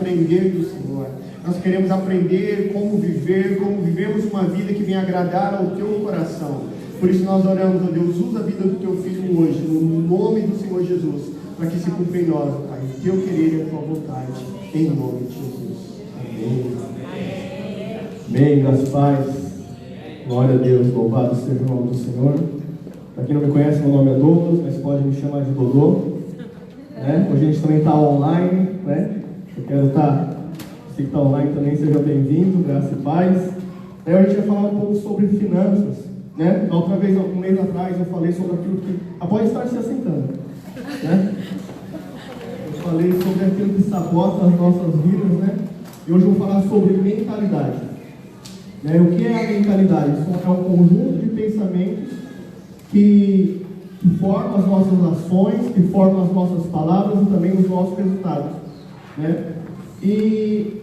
aprender do Senhor. Nós queremos aprender como vivemos uma vida que venha agradar ao teu coração. Por isso nós oramos, ó Deus, usa a vida do teu filho hoje, no nome do Senhor Jesus, para que se cumpra em nós, Pai, o teu querer e a tua vontade, em nome de Jesus. Amém. Amém, graças a paz. Glória a Deus, louvado seja o nome do Senhor. Para quem não me conhece, meu nome é Douglas, mas pode me chamar de Dodô. Hoje a gente também está online, Eu quero estar, você que está online também, seja bem-vindo, graça e paz. A gente vai falar um pouco sobre finanças, Da outra vez, um mês atrás, eu falei sobre aquilo que... pode estar se assentando, Eu falei sobre aquilo que sabota as nossas vidas, E hoje eu vou falar sobre mentalidade. O que é a mentalidade? Isso é um conjunto de pensamentos que formam as nossas ações, que formam as nossas palavras e também os nossos resultados. E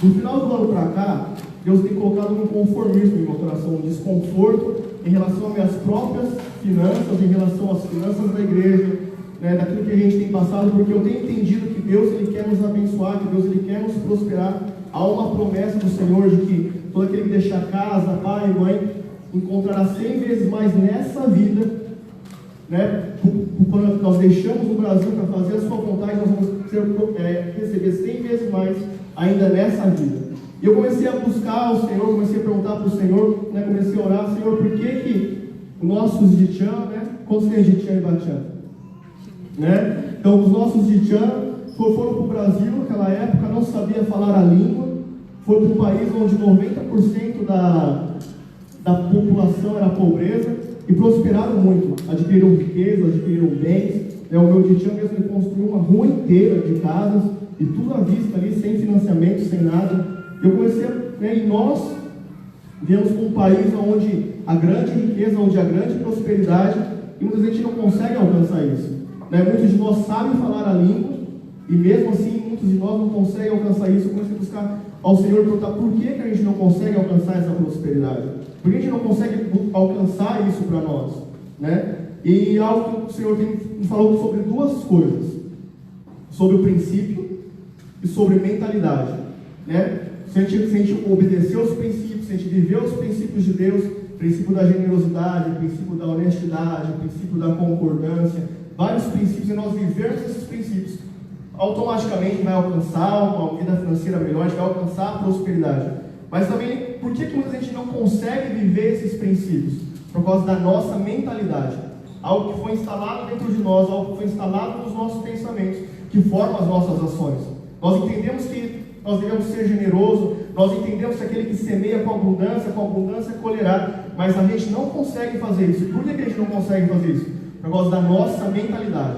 no final do ano para cá, Deus tem colocado um conformismo em meu coração, um desconforto em relação às minhas próprias finanças, em relação às finanças da igreja, daquilo que a gente tem passado, porque eu tenho entendido que Deus ele quer nos abençoar, que Deus ele quer nos prosperar. Há uma promessa do Senhor de que todo aquele que deixar casa, pai e mãe, encontrará 100 vezes mais nessa vida, Quando nós deixamos o Brasil para fazer a sua vontade, nós vamos receber 100 vezes mais ainda nessa vida. E eu comecei a buscar o Senhor, comecei a perguntar para o Senhor, comecei a orar, Senhor, por que os nossos Jitian, quantos tem Jitian e Batian? Então, os nossos Jitian foram para o Brasil naquela época, não sabia falar a língua, foi para um país onde 90% da população era pobreza, e prosperaram muito, adquiriram riqueza, adquiriram bens. O meu Jitian mesmo ele construiu uma rua inteira de casas, e tudo à vista ali, sem financiamento, sem nada. Eu comecei e nós viemos para um país onde a grande riqueza, onde a grande prosperidade, e muita gente não consegue alcançar isso. Muitos de nós sabem falar a língua, e mesmo assim, muitos de nós não conseguem alcançar isso. Eu comecei a buscar ao Senhor, perguntar por que a gente não consegue alcançar essa prosperidade. Por que a gente não consegue alcançar isso para nós? E algo que o Senhor me falou sobre duas coisas. Sobre o princípio e sobre mentalidade. Se a gente obedecer os princípios, se a gente viver os princípios de Deus, princípio da generosidade, princípio da honestidade, princípio da concordância, vários princípios, e nós vivermos esses princípios, automaticamente vai alcançar uma vida financeira melhor, a gente vai alcançar a prosperidade. Mas também, por que muita gente não consegue viver esses princípios? Por causa da nossa mentalidade. Algo que foi instalado dentro de nós, algo que foi instalado nos nossos pensamentos, que forma as nossas ações. Nós entendemos que nós devemos ser generosos, nós entendemos que aquele que semeia com abundância colherá, mas a gente não consegue fazer isso. Por que a gente não consegue fazer isso? Por causa da nossa mentalidade.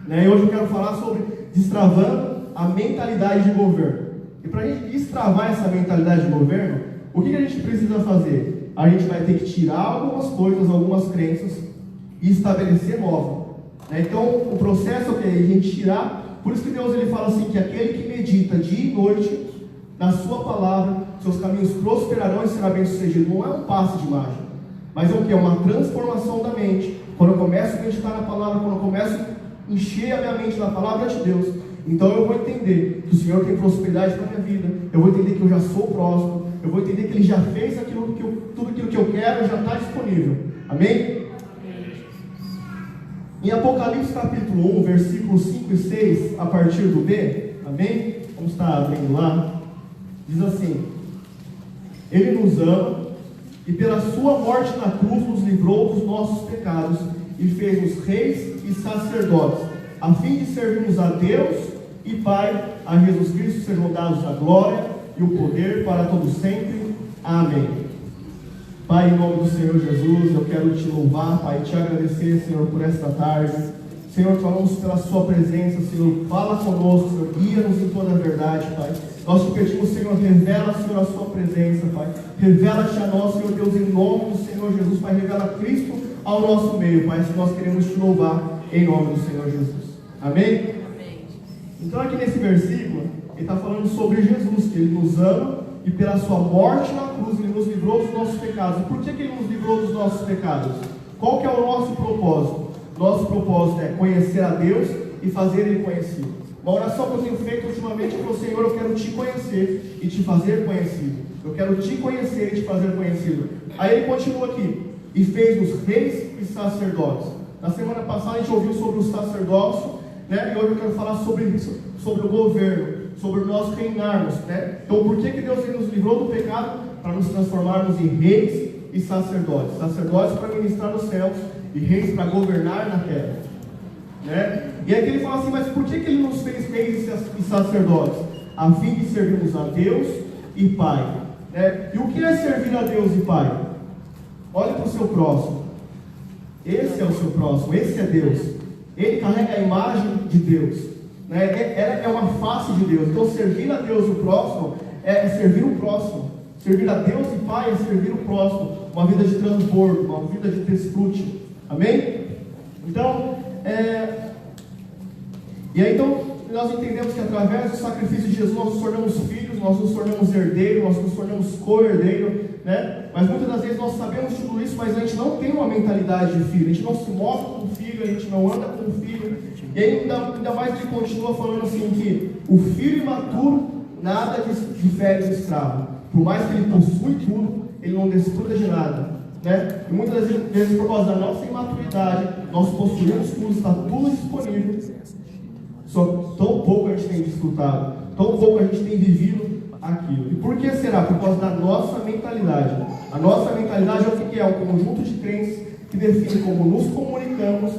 E hoje eu quero falar sobre destravando a mentalidade de governo. E para a gente destravar essa mentalidade de governo, o que a gente precisa fazer? A gente vai ter que tirar algumas coisas, algumas crenças e estabelecer novas. Então o processo é a gente tirar. Por isso que Deus ele fala assim, que aquele que medita dia e noite na sua palavra, seus caminhos prosperarão e será bem sucedido. Não é um passe de mágica, mas é o que? É uma transformação da mente. Quando eu começo a meditar na palavra, quando eu começo a encher a minha mente da palavra de Deus, então eu vou entender que o Senhor tem prosperidade para a minha vida, eu vou entender que eu já sou próspero, eu vou entender que Ele já fez tudo aquilo que eu quero, já está disponível. Amém? Em Apocalipse capítulo 1, versículos 5 e 6, a partir do B, amém? Vamos estar abrindo lá. Diz assim: Ele nos ama e pela sua morte na cruz nos livrou dos nossos pecados e fez-nos reis e sacerdotes, a fim de servirmos a Deus e Pai. A Jesus Cristo sejam dados a glória e o poder para todos sempre. Amém. Pai, em nome do Senhor Jesus, eu quero te louvar, Pai, te agradecer, Senhor, por esta tarde. Senhor, falamos pela sua presença, Senhor, fala conosco, Senhor, guia-nos em toda a verdade, Pai. Nós te pedimos, Senhor, revela, Senhor, a sua presença, Pai. Revela-te a nós, Senhor Deus, em nome do Senhor Jesus, Pai. Revela Cristo ao nosso meio, Pai, se nós queremos te louvar em nome do Senhor Jesus. Amém? Amém. Então aqui nesse versículo, ele está falando sobre Jesus, que Ele nos ama e pela sua morte na cruz Ele nos livrou dos nossos pecados. Por que Ele nos livrou dos nossos pecados? Qual que é o nosso propósito? Nosso propósito é conhecer a Deus e fazer Ele conhecido. Uma oração que eu tenho feito ultimamente é: Senhor, eu quero te conhecer e te fazer conhecido. Eu quero te conhecer e te fazer conhecido. Aí ele continua aqui: e fez-nos reis e sacerdotes. Na semana passada a gente ouviu sobre o sacerdócio, né? E hoje eu quero falar sobre isso, sobre o governo, sobre nós reinarmos, né? Então, por que Deus nos livrou do pecado? Para nos transformarmos em reis e sacerdotes. Sacerdotes para ministrar nos céus e reis para governar na terra, né? E aí ele fala assim: mas por que ele nos fez reis e sacerdotes? A fim de servirmos a Deus e Pai, né? E o que é servir a Deus e Pai? Olhe para o seu próximo. Esse é o seu próximo, esse é Deus. Ele carrega a imagem de Deus, né? Ela é uma face de Deus. Então, servir a Deus e o próximo é servir o próximo. Servir a Deus e Pai é servir o próximo. Uma vida de transbordo, uma vida de desfrute. Amém? Então, e aí então nós entendemos que através do sacrifício de Jesus nós nos tornamos filhos, nós nos tornamos herdeiros, nós nos tornamos co-herdeiro, né? Mas muitas das vezes nós sabemos de tudo isso, mas a gente não tem uma mentalidade de filho, a gente não se move com o filho, a gente não anda com o filho. E aí ainda mais ele continua falando assim que o filho imaturo nada difere do escravo. Por mais que ele possui tudo, ele não desfruta de nada, né? E muitas vezes por causa da nossa imaturidade, nós possuímos tudo, está tudo disponível, só tão pouco a gente tem desfrutado, tão pouco a gente tem vivido aquilo. E por que será? Por causa da nossa mentalidade. A nossa mentalidade é o que é? Um conjunto de crenças que define como nos comunicamos,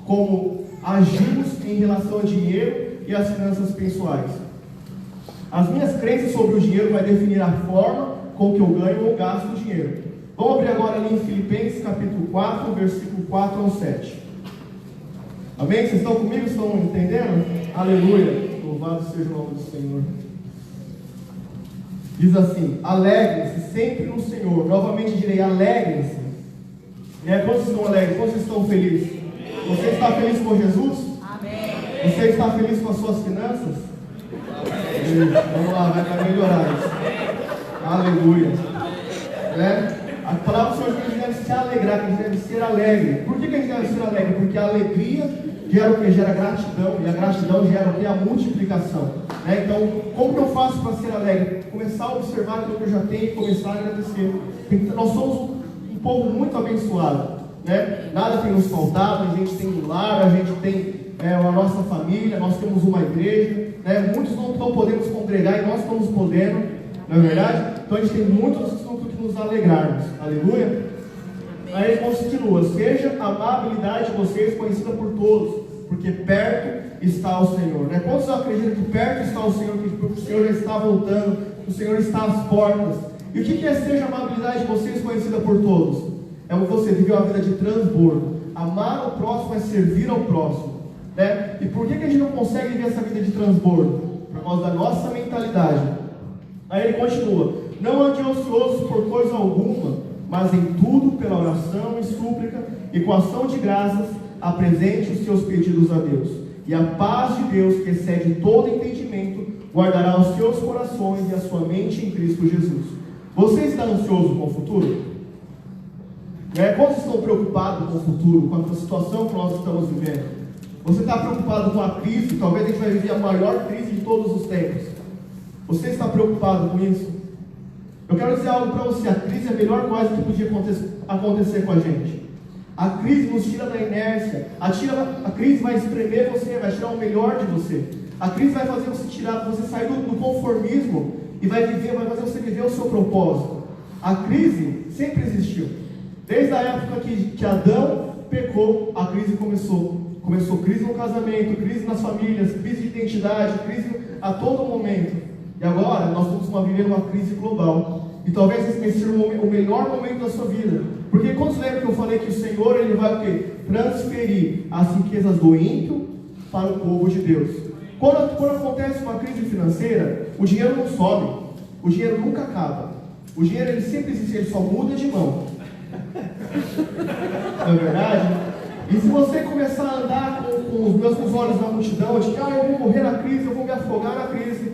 como agimos em relação ao dinheiro e às finanças pessoais. As minhas crenças sobre o dinheiro vai definir a forma com que eu ganho ou gasto o dinheiro. Vamos abrir agora ali em Filipenses capítulo 4, versículo 4 ao 7. Amém? Vocês estão comigo? Estão entendendo? Aleluia! Louvado seja o nome do Senhor. Diz assim: alegrem-se sempre no Senhor. Novamente direi: alegrem-se. Quantos estão alegres? Quantos estão felizes? Você está feliz com Jesus? Amém. Você está feliz com as suas finanças? Amém. Vamos lá, vai melhorar isso. Aleluia. Né? A palavra do Senhor diz que a gente deve se alegrar, que a gente deve ser alegre. Por que a gente deve ser alegre? Porque a alegria gera o que? Gera gratidão. E a gratidão gera o que? A multiplicação. Né? Então, como que eu faço para ser alegre? Começar a observar aquilo que eu já tenho e começar a agradecer. Nós somos um povo muito abençoado, né? Nada tem nos faltado, a gente tem um lar, a gente tem a nossa família, nós temos uma igreja, né? Muitos não estão podendo se congregar e nós estamos podendo, não é verdade? Então a gente tem muitos assuntos que nos alegrarmos. Aleluia? Aí ele continua: seja a amabilidade de vocês conhecida por todos, porque perto está o Senhor, né? Quantos acreditam que perto está o Senhor, que o Senhor já está voltando, que o Senhor está às portas? E o que é seja a amabilidade de vocês conhecida por todos? É você viver uma vida de transbordo. Amar o próximo é servir ao próximo, né? E por que a gente não consegue viver essa vida de transbordo? Por causa da nossa mentalidade. Aí ele continua: não ande ociosos por coisa alguma, mas em tudo pela oração e súplica e com ação de graças apresente os seus pedidos a Deus. E a paz de Deus, que excede todo entendimento, guardará os seus corações e a sua mente em Cristo Jesus. Você está ansioso com o futuro? Quantos estão preocupados com o futuro, com a situação que nós estamos vivendo? Você está preocupado com a crise? Talvez a gente vai viver a maior crise de todos os tempos. Você está preocupado com isso? Eu quero dizer algo para você: a crise é a melhor coisa que podia acontecer com a gente. A crise nos tira da inércia, a crise vai espremer você, vai tirar o melhor de você. A crise vai fazer você sair do conformismo e vai fazer você viver o seu propósito. A crise sempre existiu. Desde a época que Adão pecou, a crise começou. Começou crise no casamento, crise nas famílias, crise de identidade, crise a todo momento. E agora nós estamos vivendo uma crise global. E talvez esse seja o melhor momento da sua vida. Porque quando você lembra que eu falei que o Senhor ele vai o quê? Transferir as riquezas do ímpio para o povo de Deus. Quando acontece uma crise financeira, o dinheiro não sobe, o dinheiro nunca acaba. O dinheiro ele sempre existe, ele só muda de mão. Não é verdade? E se você começar a andar com os meus olhos na multidão, de que eu vou morrer na crise, eu vou me afogar na crise,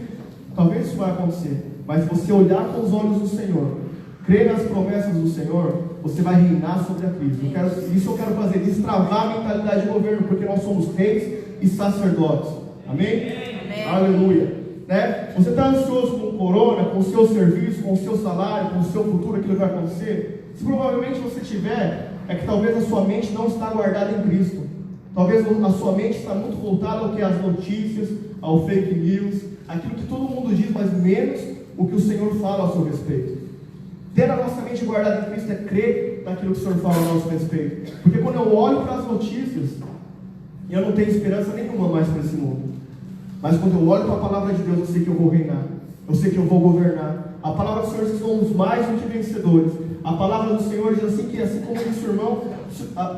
talvez isso vai acontecer. Mas se você olhar com os olhos do Senhor, crer nas promessas do Senhor, você vai reinar sobre a crise. Isso eu quero fazer, destravar a mentalidade de governo, porque nós somos reis e sacerdotes. Amém? Amém. Aleluia. Né? Você está ansioso com o corona, com o seu serviço, com o seu salário, com o seu futuro, aquilo que vai acontecer? Se provavelmente você tiver, é que talvez a sua mente não está guardada em Cristo. Talvez a sua mente está muito voltada ao que é as notícias, ao fake news, aquilo que todo mundo diz, mas menos o que o Senhor fala ao seu respeito. Ter a nossa mente guardada em Cristo é crer naquilo que o Senhor fala ao nosso respeito. Porque quando eu olho para as notícias, eu não tenho esperança nenhuma mais para esse mundo. Mas quando eu olho para a palavra de Deus, eu sei que eu vou reinar, eu sei que eu vou governar. A palavra do Senhor diz que somos mais do que vencedores. A palavra do Senhor diz assim, que assim como disse o irmão,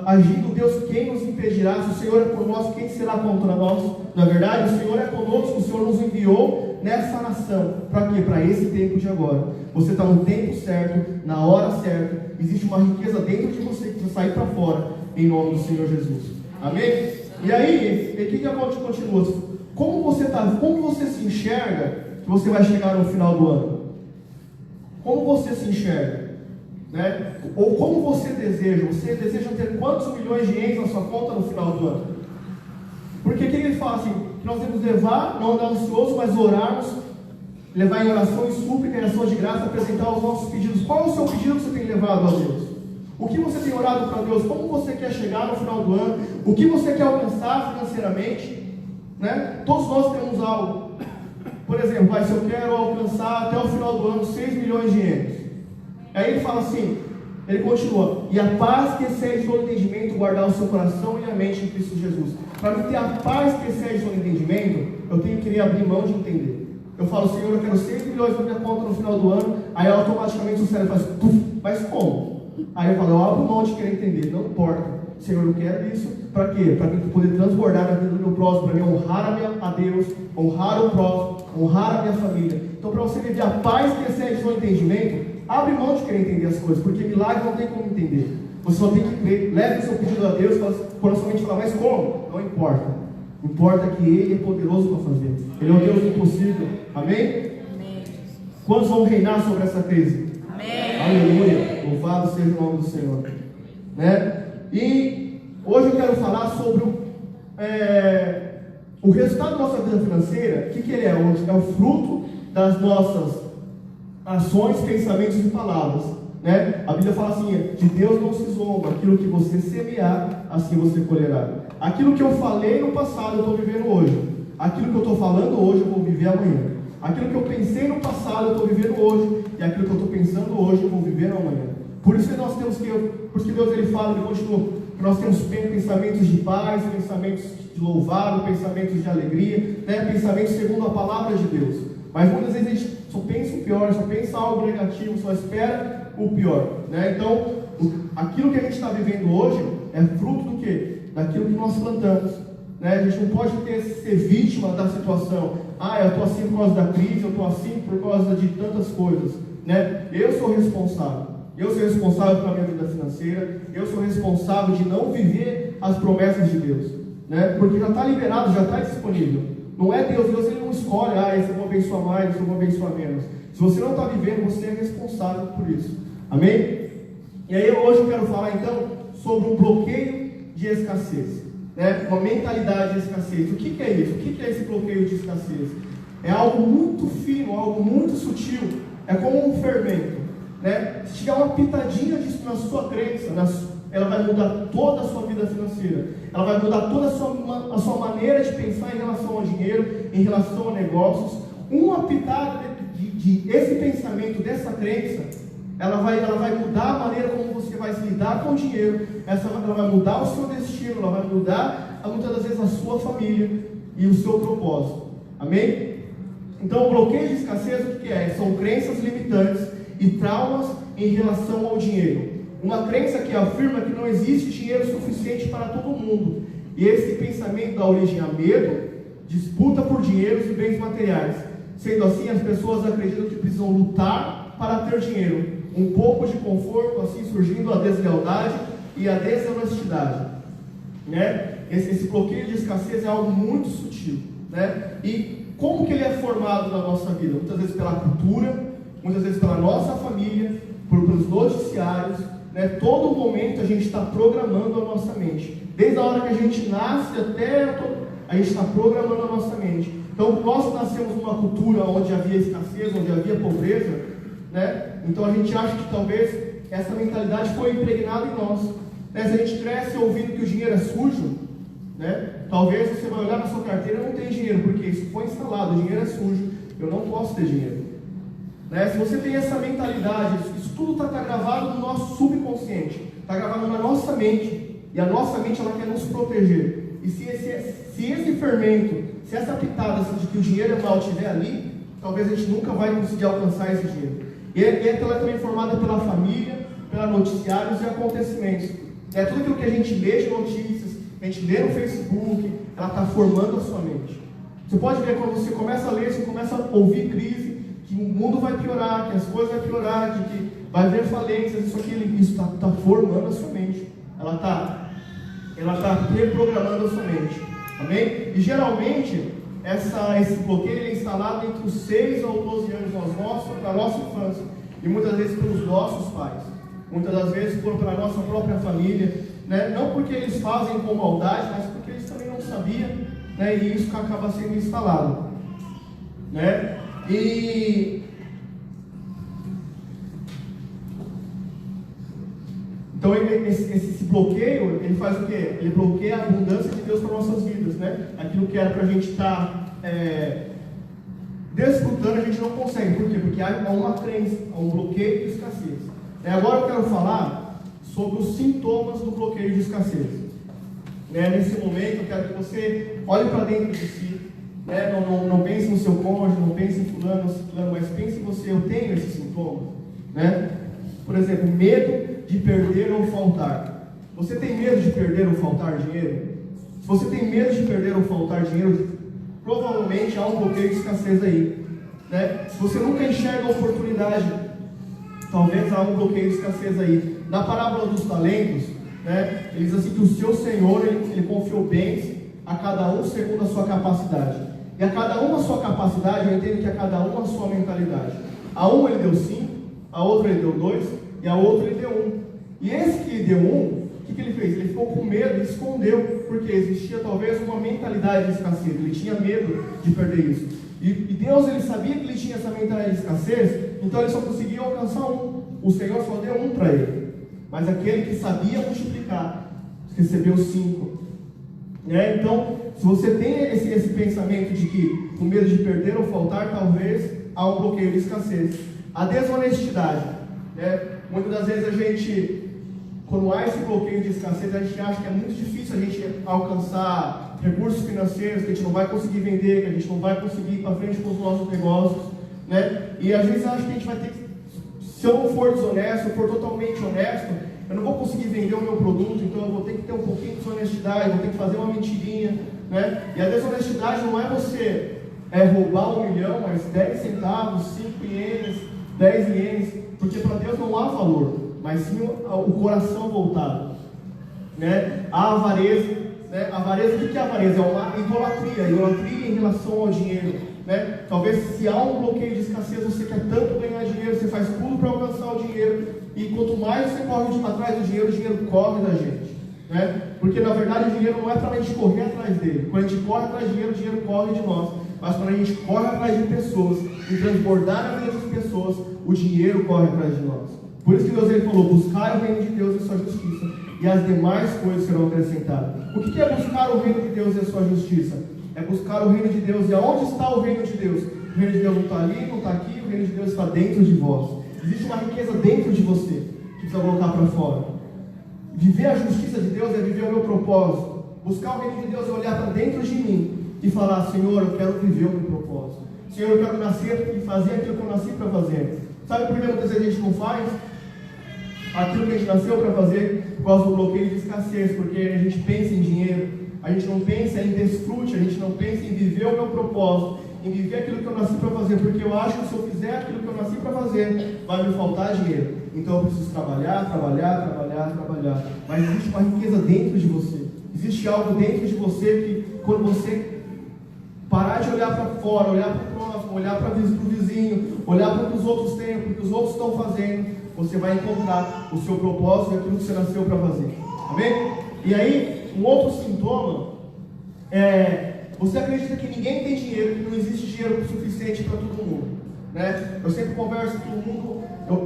agindo Deus, quem nos impedirá? Se o Senhor é por nós, quem será contra nós? Na verdade, o Senhor é conosco, o Senhor nos enviou nessa nação. Para quê? Para esse tempo de agora. Você está no tempo certo, na hora certa. Existe uma riqueza dentro de você que precisa sair para fora, em nome do Senhor Jesus. Amém? E aí, o que a gente continua? Como você se enxerga que você vai chegar no final do ano? Como você se enxerga? Né? Ou como você deseja? Você deseja ter quantos milhões de ienes na sua conta no final do ano? Porque o que ele fala assim? Que nós devemos levar, não andar ansioso, mas orarmos, levar em oração e súplica, em ação de graça, apresentar os nossos pedidos. Qual é o seu pedido que você tem levado a Deus? O que você tem orado para Deus? Como você quer chegar no final do ano? O que você quer alcançar financeiramente? Né? Todos nós temos algo. Por exemplo, se eu quero alcançar até o final do ano 6 milhões de ienes. Aí ele fala assim, ele continua: e a paz que excede todo entendimento, guardar o seu coração e a mente em Cristo Jesus. Para mim ter a paz que excede todo entendimento, eu tenho que abrir mão de entender. Eu falo, Senhor, eu quero 6 milhões na minha conta no final do ano. Aí automaticamente o cérebro faz puf, mas como? Aí eu falo, eu abro mão de querer entender, não importa. Senhor, eu quero isso, para quê? Para mim poder transbordar na vida do meu próximo, para mim honrar a Deus, honrar o próximo, honrar a minha família. Então, para você viver a paz que excede o entendimento, abre mão de querer entender as coisas, porque milagre não tem como entender. Você só tem que crer, leve o seu pedido a Deus, quando a sua mente fala, mas como? Não importa. Importa que Ele é poderoso para fazer. Ele é o Deus do impossível. Amém? Amém. Quantos vão reinar sobre essa crise? Amém. Aleluia. Louvado seja o nome do Senhor. Né? E hoje eu quero falar sobre o resultado da nossa vida financeira. O que ele é hoje? É o fruto das nossas ações, pensamentos e palavras. Né? A Bíblia fala assim, de Deus não se zomba, aquilo que você semear, assim você colherá. Aquilo que eu falei no passado, eu estou vivendo hoje. Aquilo que eu estou falando hoje, eu vou viver amanhã. Aquilo que eu pensei no passado, eu estou vivendo hoje. E aquilo que eu estou pensando hoje, eu vou viver amanhã. Por isso que nós temos porque Deus ele fala, ele continua, que nós temos pensamentos de paz, pensamentos de louvado, pensamentos de alegria, né? Pensamentos segundo a palavra de Deus. Mas muitas vezes a gente só pensa o pior, só pensa algo negativo, só espera o pior, né? Então, aquilo que a gente está vivendo hoje é fruto do quê? Daquilo que nós plantamos, né? A gente não pode ser vítima da situação. Eu estou assim por causa da crise, eu estou assim por causa de tantas coisas, né? Eu sou responsável. Eu sou responsável pela minha vida financeira. Eu sou responsável de não viver as promessas de Deus, né? Porque já está liberado, já está disponível. Não é Deus ele não escolhe, esse eu vou abençoar mais, esse eu vou abençoar menos. Se você não está vivendo, você é responsável por isso. Amém? E aí hoje eu quero falar então sobre um bloqueio de escassez, né? Uma mentalidade de escassez. O que é isso? O que é esse bloqueio de escassez? É algo muito fino, algo muito sutil. É como um fermento, né? Se tiver uma pitadinha disso na sua crença, ela vai mudar toda a sua vida financeira. Ela vai mudar toda a sua maneira de pensar em relação ao dinheiro, em relação a negócios. Uma pitada esse pensamento, dessa crença, ela vai mudar a maneira como você vai se lidar com o dinheiro. Ela vai mudar o seu destino, ela vai mudar muitas das vezes a sua família e o seu propósito. Amém? Então, o bloqueio de escassez, o que é? São crenças limitantes e traumas em relação ao dinheiro. Uma crença que afirma que não existe dinheiro suficiente para todo mundo. E esse pensamento dá origem a medo, disputa por dinheiros e bens materiais. Sendo assim, as pessoas acreditam que precisam lutar para ter dinheiro. Um pouco de conforto, assim surgindo a deslealdade e a desonestidade, né? Esse bloqueio de escassez é algo muito sutil, né? E como que ele é formado na nossa vida? Muitas vezes pela cultura, muitas vezes pela nossa família, pelos noticiários, né? Todo momento a gente está programando a nossa mente. Desde a hora que a gente nasce até a gente está programando a nossa mente. Então, nós nascemos numa cultura onde havia escassez, onde havia pobreza, né? Então a gente acha que talvez essa mentalidade foi impregnada em nós. Né? Se a gente cresce ouvindo que o dinheiro é sujo, né? Talvez você vai olhar na sua carteira e não tem dinheiro, porque isso foi instalado, o dinheiro é sujo, eu não posso ter dinheiro. Né? Se você tem essa mentalidade, isso tudo está gravado no nosso subconsciente, está gravado na nossa mente, e a nossa mente ela quer nos proteger. E se esse fermento, se essa pitada de que o dinheiro é mal estiver ali, talvez a gente nunca vai conseguir alcançar esse dinheiro. E ela é também formada pela família, pelos noticiários e acontecimentos. É tudo aquilo que a gente lê de notícias, a gente lê no Facebook, ela está formando a sua mente. Você pode ver quando você começa a ler, você começa a ouvir crise, que o mundo vai piorar, que as coisas vão piorar, que vai haver falências, isso está formando a sua mente. Ela está reprogramando a sua mente. Amém? E geralmente, esse bloqueio é instalado entre os 6 aos 12 anos na nossa infância. E muitas vezes pelos nossos pais. Muitas das vezes pela nossa própria família. Né? Não porque eles fazem com maldade, mas porque eles também não sabiam. Né? E isso acaba sendo instalado. Né? Então esse bloqueio, ele faz o quê? Ele bloqueia a abundância de Deus para nossas vidas, né? Aquilo que era para a gente estar desfrutando, a gente não consegue. Por quê? Porque há uma crença, há um bloqueio de escassez. Agora eu quero falar sobre os sintomas do bloqueio de escassez. Nesse momento eu quero que você olhe para dentro de si. Não pense no seu cônjuge, não pense em fulano, mas pense em você. Eu tenho esses sintomas. Por exemplo, medo de perder ou faltar. Você tem medo de perder ou faltar dinheiro? Se você tem medo de perder ou faltar dinheiro, provavelmente há um bloqueio de escassez aí. Se você nunca enxerga a oportunidade, talvez há um bloqueio de escassez aí. Na parábola dos talentos, ele diz assim que o seu Senhor, ele confiou bens a cada um segundo a sua capacidade. E a cada um a sua capacidade, eu entendo que a cada um a sua mentalidade. A um ele deu 5, a outro ele deu 2, e a outro ele deu 1. E esse que deu 1, o que ele fez? Ele ficou com medo e escondeu, porque existia talvez uma mentalidade de escassez. Ele tinha medo de perder isso. E Deus, ele sabia que ele tinha essa mentalidade de escassez, então ele só conseguia alcançar 1. O Senhor só deu 1 para ele. Mas aquele que sabia multiplicar, recebeu 5. Então, se você tem esse pensamento de que com medo de perder ou faltar, talvez há um bloqueio de escassez. A desonestidade. Muitas das vezes a gente, quando há esse bloqueio de escassez, a gente acha que é muito difícil a gente alcançar recursos financeiros, que a gente não vai conseguir vender, que a gente não vai conseguir ir para frente com os nossos negócios. E às vezes acha que a gente vai ter que, se eu não for desonesto, se eu for totalmente honesto, eu não vou conseguir vender o meu produto, então eu vou ter que ter um pouquinho de desonestidade, vou ter que fazer uma mentirinha. E a desonestidade não é você roubar 1 milhão, mas 10 centavos, 5 ienes, 10 ienes, porque para Deus não há valor, mas sim o coração voltado. A avareza, a avareza, o que é a avareza? É uma idolatria em relação ao dinheiro. Talvez se há um bloqueio de escassez, você quer tanto ganhar dinheiro, você faz tudo para alcançar o dinheiro, e quanto mais você corre atrás do dinheiro, o dinheiro corre da gente. Porque na verdade o dinheiro não é para a gente correr atrás dele. Quando a gente corre atrás do dinheiro, o dinheiro corre de nós. Mas quando a gente corre atrás de pessoas e transbordar na vida das pessoas, o dinheiro corre atrás de nós. Por isso que Deus ele falou: buscar o reino de Deus e a sua justiça, e as demais coisas serão acrescentadas. O que é buscar o reino de Deus e a sua justiça? É buscar o reino de Deus. E aonde está o reino de Deus? O reino de Deus não está ali, não está aqui, o reino de Deus está dentro de vós. Existe uma riqueza dentro de você que precisa colocar para fora. Viver a justiça de Deus é viver o meu propósito. Buscar o reino de Deus é olhar para dentro de mim e falar: Senhor, eu quero viver o meu propósito. Senhor, eu quero nascer e fazer aquilo que eu nasci para fazer. Sabe o primeiro desejo que a gente não faz? Aquilo que a gente nasceu para fazer por causa do bloqueio de escassez, porque a gente pensa em dinheiro, a gente não pensa em desfrute, a gente não pensa em viver o meu propósito, em viver aquilo que eu nasci para fazer, porque eu acho que se eu fizer aquilo que eu nasci para fazer, vai me faltar dinheiro. Então eu preciso trabalhar. Mas existe uma riqueza dentro de você. Existe algo dentro de você que, quando você parar de olhar para fora, olhar para o próximo, olhar para o vizinho, olhar para o que os outros têm, para o que os outros estão fazendo, você vai encontrar o seu propósito e aquilo que você nasceu para fazer. Amém? E aí, um outro sintoma é Você acredita que ninguém tem dinheiro, que não existe dinheiro suficiente para todo mundo, né? Eu sempre converso com todo mundo,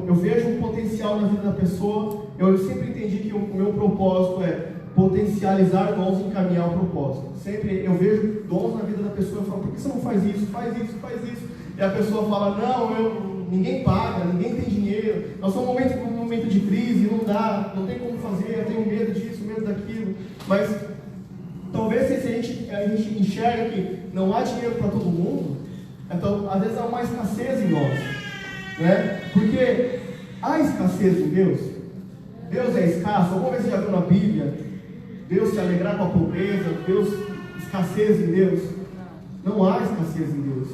eu vejo um potencial na vida da pessoa, eu sempre entendi que o meu propósito é potencializar dons e encaminhar o propósito. Sempre eu vejo dons na vida da pessoa e falo, por que você não faz isso? Faz isso, faz isso. E a pessoa fala, não, ninguém paga, ninguém tem dinheiro, nós somos num momento de crise, não dá, não tem como fazer, eu tenho medo disso, medo daquilo. Mas talvez se a gente enxerga que não há dinheiro para todo mundo, então às vezes há uma escassez em nós, né? Porque há escassez em Deus. Deus é escasso. Alguma vez você já viu na Bíblia Deus se alegrar com a pobreza, Deus, escassez em Deus? Não há escassez em Deus.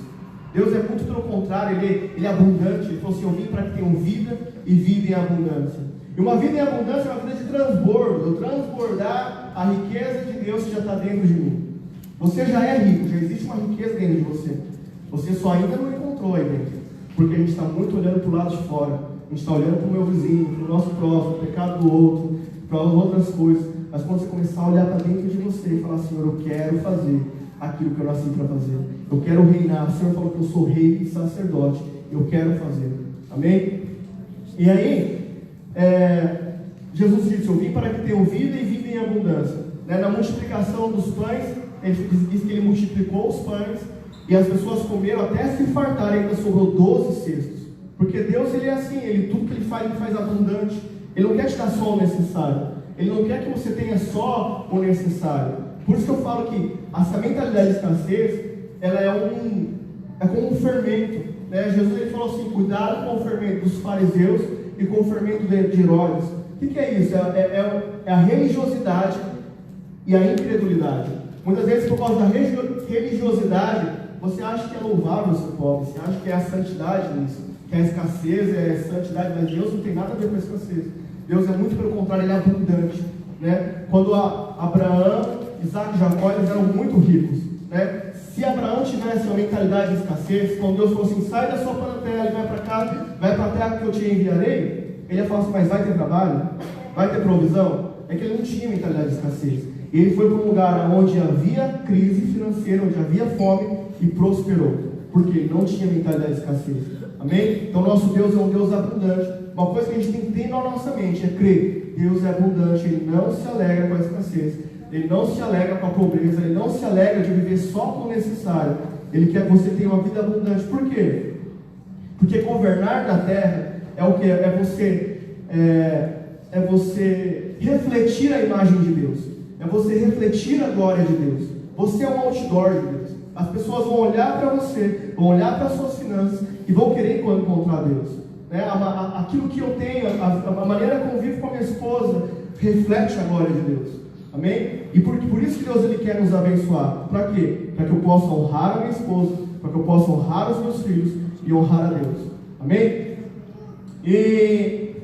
Deus é muito pelo contrário, Ele é abundante. Ele falou assim, eu vim para que tenham vida e vida em abundância. E uma vida em abundância é uma vida de transbordo. Eu transbordar a riqueza de Deus que já está dentro de mim. Você já é rico, já existe uma riqueza dentro de você. Você só ainda não encontrou aí dentro. Porque a gente está muito olhando para o lado de fora. A gente está olhando para o meu vizinho, para o nosso próximo, para o pecado do outro, para outras coisas. Mas quando você começar a olhar para dentro de você e falar, Senhor, eu quero fazer aquilo que eu nasci para fazer. Eu quero reinar. O Senhor falou que eu sou rei e sacerdote. Eu quero fazer. Amém? E aí, Jesus disse, eu vim para que tenham vida e vida em abundância. Na multiplicação dos pães, ele diz que ele multiplicou os pães e as pessoas comeram até se fartarem, ainda sobrou 12 cestos. Porque Deus, Ele é assim, tudo que Ele faz abundante. Ele não quer te dar só o necessário. Ele não quer que você tenha só o necessário. Por isso que eu falo que essa mentalidade de escassez, ela é como um fermento, né? Jesus ele falou assim, cuidado com o fermento dos fariseus e com o fermento de Herodes. O que é isso? É a religiosidade e a incredulidade. Muitas vezes por causa da religiosidade, você acha que é louvável ser pobre, você acha que é a santidade nisso, que a escassez é a santidade, mas Deus não tem nada a ver com a escassez. Deus é muito pelo contrário, Ele é abundante, né? Quando Abraão, Isaac e Jacó, eles eram muito ricos, né? Se Abraão tivesse uma mentalidade de escassez, quando Deus falou assim, sai da sua parentela e vai para cá, vai para a terra que eu te enviarei, ele ia falar assim, mas vai ter trabalho? Vai ter provisão? É que ele não tinha mentalidade de escassez. Ele foi para um lugar onde havia crise financeira, onde havia fome e prosperou, porque ele não tinha mentalidade de escassez. Amém? Então nosso Deus é um Deus abundante. Uma coisa que a gente tem que ter na nossa mente é crer, Deus é abundante, Ele não se alegra com a escassez, Ele não se alegra com a pobreza, Ele não se alegra de viver só com o necessário. Ele quer que você tenha uma vida abundante. Por quê? Porque governar na terra é o que? É você refletir a imagem de Deus, é você refletir a glória de Deus. Você é um outdoor de Deus. As pessoas vão olhar para você, vão olhar para as suas finanças e vão querer encontrar Deus. Aquilo que eu tenho, a maneira como eu vivo com a minha esposa, reflete a glória de Deus. Amém? E por isso que Deus ele quer nos abençoar. Para quê? Para que eu possa honrar a minha esposa, para que eu possa honrar os meus filhos e honrar a Deus. Amém? E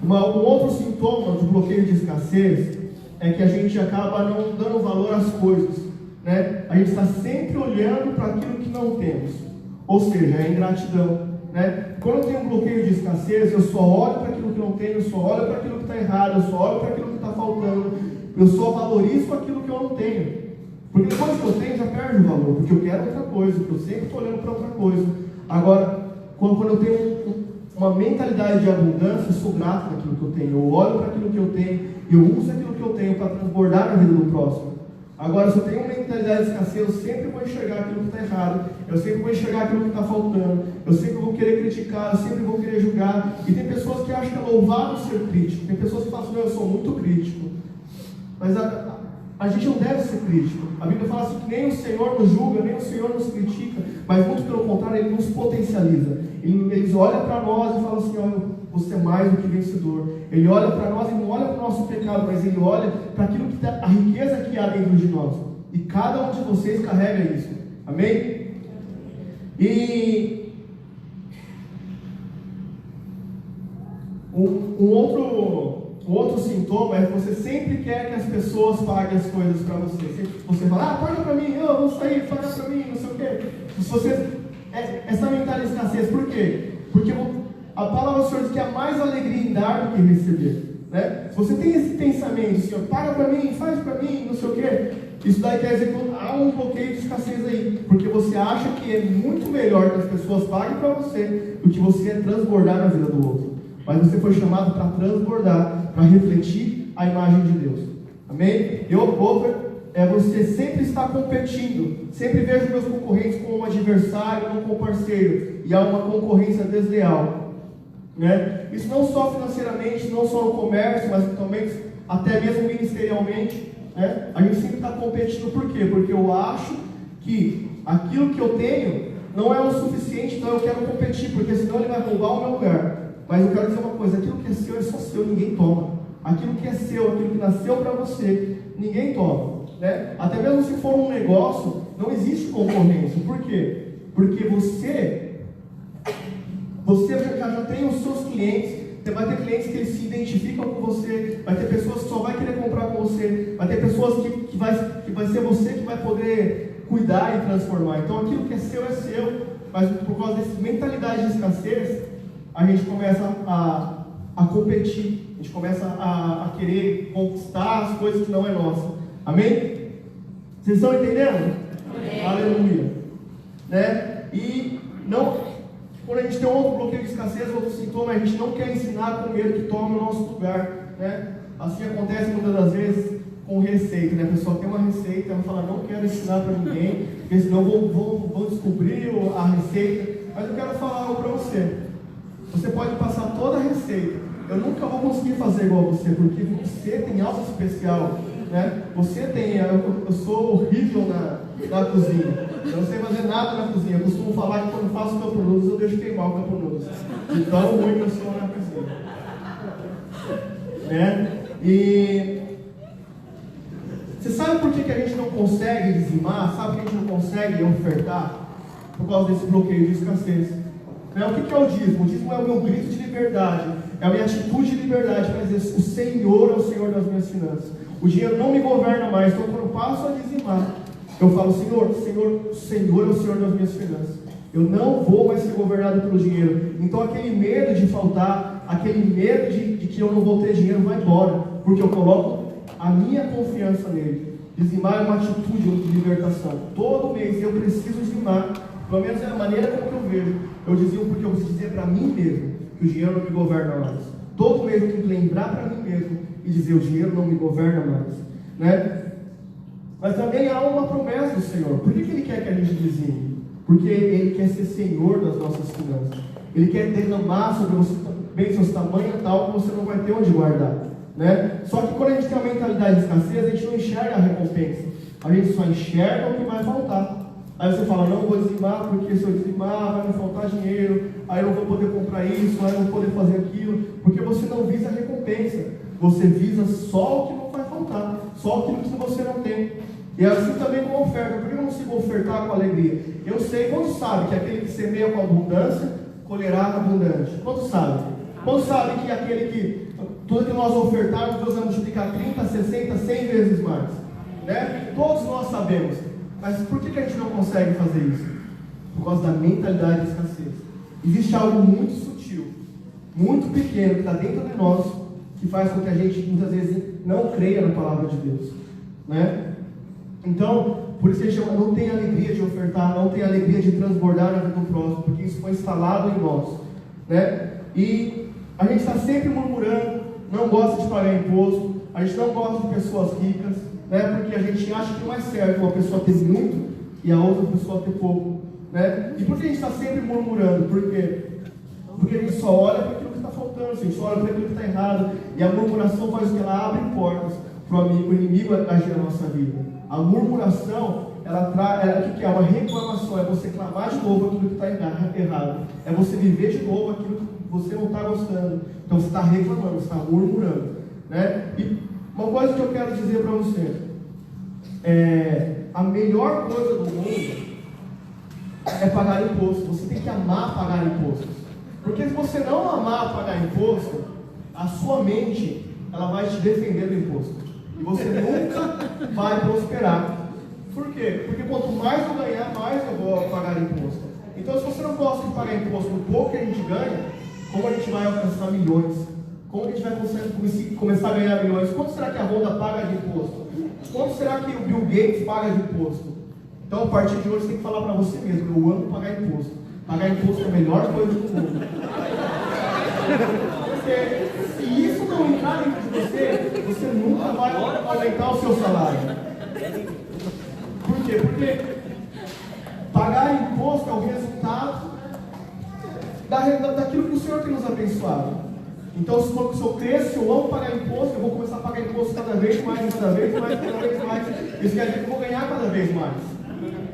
um outro sintoma do bloqueio de escassez é que a gente acaba não dando valor às coisas, né? A gente está sempre olhando para aquilo que não temos, ou seja, é ingratidão, né? Quando eu tenho um bloqueio de escassez, eu só olho para aquilo que não tenho, eu só olho para aquilo que está errado, eu só olho para aquilo que está faltando, eu só valorizo aquilo que eu não tenho, porque depois que eu tenho já perde o valor, porque eu quero outra coisa, porque eu sempre estou olhando para outra coisa. Agora, quando eu tenho uma mentalidade de abundância, eu sou grato naquilo que eu tenho, eu olho para aquilo que eu tenho, eu uso aquilo que eu tenho para transbordar na vida do próximo. Agora, se eu tenho uma mentalidade de escassez, eu sempre vou enxergar aquilo que está errado, eu sempre vou enxergar aquilo que está faltando, eu sempre vou querer criticar, eu sempre vou querer julgar. E tem pessoas que acham que é louvável ser crítico, tem pessoas que falam assim, eu sou muito crítico. Mas a gente não deve ser crítico. A Bíblia fala assim que nem o Senhor nos julga, nem o Senhor nos critica, mas muito pelo contrário, Ele nos potencializa. Ele olha para nós e fala assim, olha, você é mais do que vencedor. Ele olha para nós e não olha para o nosso pecado, mas Ele olha para aquilo que a riqueza que há dentro de nós. E cada um de vocês carrega isso. Amém? E um outro sintoma é que você sempre quer que as pessoas paguem as coisas para você. Você fala, paga para mim, eu vou sair, paga para mim, não sei o quê. Se você, essa mentalidade de escassez, por quê? Porque a palavra do Senhor diz que há mais alegria em dar do que em receber, né? Se você tem esse pensamento, Senhor, paga para mim, faz para mim, não sei o quê, Isso daí quer dizer que há um bloqueio de escassez aí, porque você acha que é muito melhor que as pessoas paguem para você do que você transbordar na vida do outro. Mas você foi chamado para transbordar, para refletir a imagem de Deus. Amém? E o over é você sempre estar competindo. Sempre vejo meus concorrentes como um adversário, não como parceiro. E há uma concorrência desleal. Né? Isso não só financeiramente, não só no comércio, mas também até mesmo ministerialmente. Né? A gente sempre está competindo. Por quê? Porque eu acho que aquilo que eu tenho não é o suficiente, então eu quero competir, porque senão ele vai roubar o meu lugar. Mas eu quero dizer uma coisa: aquilo que é seu é só seu, ninguém toma. Aquilo que é seu, aquilo que nasceu para você, ninguém toma. Né? Até mesmo se for um negócio, não existe concorrência. Por quê? Porque você já tem os seus clientes. Você vai ter clientes que eles se identificam com você, vai ter pessoas que só vai querer comprar com você, vai ter pessoas que vai ser você que vai poder cuidar e transformar. Então aquilo que é seu, mas por causa dessa mentalidade de escassez, a gente começa a competir, a gente começa a querer conquistar as coisas que não é nossa. Amém? Vocês estão entendendo? Amém. Aleluia. Né? E não... Quando a gente tem outro bloqueio de escassez, outro sintoma, a gente não quer ensinar com medo que tome o nosso lugar. Né? Assim acontece muitas das vezes com receita. Né? A pessoa tem uma receita, ela fala: não quero ensinar para ninguém, porque senão vão descobrir a receita. Mas eu quero falar algo para você. Você pode passar toda a receita. Eu nunca vou conseguir fazer igual a você, porque você tem algo especial. Né? Você tem, eu sou horrível na cozinha. Eu não sei fazer nada na cozinha. Eu costumo falar que quando faço campo noodles, eu deixo queimar o campo noodles. De tão ruim que eu sou na cozinha. Né? E você sabe por que a gente não consegue dizimar? Sabe por que a gente não consegue ofertar? Por causa desse bloqueio de escassez. Né? O que é o dízimo? O dízimo é o meu grito de liberdade. É a minha atitude de liberdade para dizer: o Senhor é o Senhor das minhas finanças. O dinheiro não me governa mais. Então quando eu passo a dizimar, eu falo: Senhor, o Senhor é o Senhor das minhas finanças. Eu não vou mais ser governado pelo dinheiro. Então aquele medo de faltar, aquele medo de que eu não vou ter dinheiro vai embora, porque eu coloco a minha confiança nele. Dizimar é uma atitude de libertação. Todo mês eu preciso dizimar. Pelo menos é a maneira como eu vejo. Eu dizimo porque eu preciso dizer para mim mesmo que o dinheiro não me governa mais. Todo mês eu tenho que lembrar para mim mesmo e dizer: o dinheiro não me governa mais. Né? Mas também há uma promessa do Senhor. Por que Ele quer que a gente dizime? Porque Ele quer ser Senhor das nossas finanças. Ele quer derramar sobre você bênçãos tamanho tal que você não vai ter onde guardar. Né? Só que quando a gente tem uma mentalidade de escassez, a gente não enxerga a recompensa. A gente só enxerga o que vai faltar. Aí você fala: não vou dizimar, porque se eu dizimar vai me faltar dinheiro, aí eu não vou poder comprar isso, aí eu não vou poder fazer aquilo, porque você não visa a recompensa, você visa só o que não vai faltar, só aquilo que você não tem. E assim também com a oferta. Por que eu não consigo ofertar com alegria? Eu sei, quando sabe que aquele que semeia com abundância, colherá abundante? Quando sabe? Quando sabe que aquele que, tudo que nós ofertarmos, Deus vai multiplicar 30, 60, 100 vezes mais? Né? Todos nós sabemos. Mas por que a gente não consegue fazer isso? Por causa da mentalidade de escassez. Existe algo muito sutil, muito pequeno, que está dentro de nós, que faz com que a gente muitas vezes não creia na palavra de Deus. Né? Então, por isso a gente não tem alegria de ofertar, não tem alegria de transbordar na vida do próximo, porque isso foi instalado em nós. Né? E a gente está sempre murmurando, não gosta de pagar imposto, a gente não gosta de pessoas ricas, né? Porque a gente acha que não é certo uma pessoa ter muito e a outra pessoa ter pouco. Né? E por que a gente está sempre murmurando? Por quê? Porque a gente só olha para aquilo que está faltando, a gente só olha para aquilo que está errado, e a murmuração faz o que? Ela abre portas para o inimigo agir na nossa vida. A murmuração, o que é? Uma reclamação, é você clamar de novo aquilo que está errado, é você viver de novo aquilo que você não está gostando. Então você está reclamando, você está murmurando. Né? E uma coisa que eu quero dizer para você, a melhor coisa do mundo é pagar imposto. Você tem que amar pagar imposto. Porque se você não amar pagar imposto, a sua mente ela vai te defender do imposto. E você nunca vai prosperar. Por quê? Porque quanto mais eu ganhar, mais eu vou pagar imposto. Então, se você não gosta de pagar imposto no pouco que a gente ganha, como a gente vai alcançar milhões? Como que a gente vai começar a ganhar milhões? Quanto será que a Honda paga de imposto? Quanto será que o Bill Gates paga de imposto? Então, a partir de hoje, você tem que falar para você mesmo: eu amo pagar imposto. Pagar imposto é a melhor coisa do mundo. Porque se isso não entrar dentro de você, você nunca vai aumentar o seu salário. Por quê? Porque pagar imposto é o resultado daquilo que o Senhor tem nos abençoado. Então, se eu cresço, eu amo pagar imposto, eu vou começar a pagar imposto cada vez mais, cada vez mais, cada vez mais. Isso quer dizer que eu vou ganhar cada vez mais.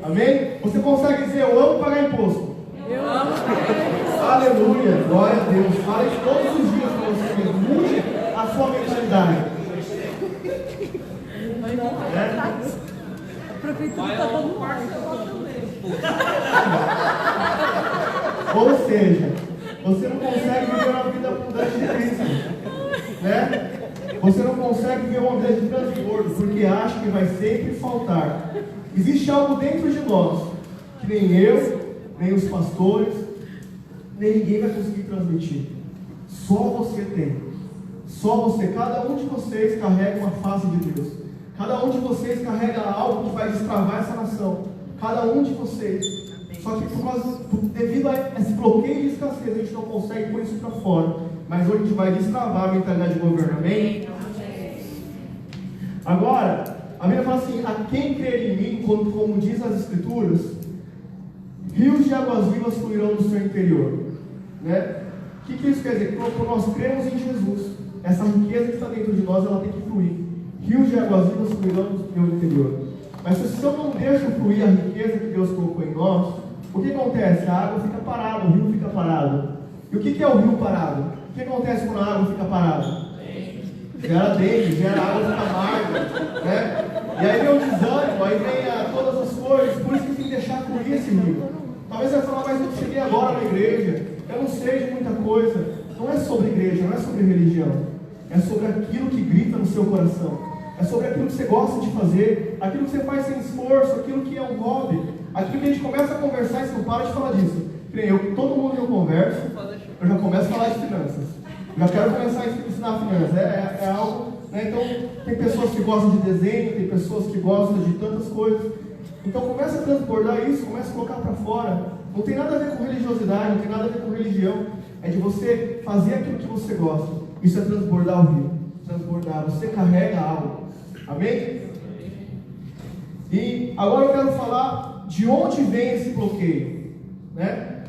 Amém? Você consegue dizer: eu amo pagar imposto? Eu amo pagar imposto. Aleluia, glória a Deus. Fale isso todos os dias para você mesmo. Mude a sua mentalidade. A prefeitura está dando parte. Ou seja, você não consegue viver uma vida abundante de bênção, né? Você não consegue viver uma vida de transbordo, porque acha que vai sempre faltar. Existe algo dentro de nós, que nem eu, nem os pastores, nem ninguém vai conseguir transmitir. Só você tem. Só você. Cada um de vocês carrega uma face de Deus. Cada um de vocês carrega algo que vai destravar essa nação. Cada um de vocês. Só que devido a esse bloqueio de escassez, a gente não consegue pôr isso para fora. Mas hoje a gente vai destravar a mentalidade de governo. Amém? Agora, a Bíblia fala assim: a quem crer em mim, como diz as Escrituras, rios de águas vivas fluirão do seu interior. Né? O que isso quer dizer? Quando nós cremos em Jesus, essa riqueza que está dentro de nós, ela tem que fluir. Rios de águas vivas fluirão do meu interior. Mas se eu não deixo fluir a riqueza que Deus colocou em nós, o que acontece? A água fica parada, o rio fica parado. E o que é o rio parado? O que acontece quando a água fica parada? Gera dengue, gera água fica amarga, né? E aí vem o desânimo, aí vem todas as coisas. Por isso que tem que deixar fluir esse rio. Talvez você vai falar: mas eu cheguei agora na igreja, eu não sei de muita coisa. Não é sobre igreja, não é sobre religião. É sobre aquilo que grita no seu coração. É sobre aquilo que você gosta de fazer, aquilo que você faz sem esforço, aquilo que é um hobby, aquilo que a gente começa a conversar e você não para de falar disso. Todo mundo que eu converso, eu já começo a falar de finanças. Já quero começar a ensinar finanças. É algo, né? Então, tem pessoas que gostam de desenho, tem pessoas que gostam de tantas coisas. Então, começa a transbordar isso, começa a colocar para fora. Não tem nada a ver com religiosidade, não tem nada a ver com religião. É de você fazer aquilo que você gosta. Isso é transbordar o rio. Transbordar. Você carrega algo. Amém? E agora eu quero falar de onde vem esse bloqueio, né?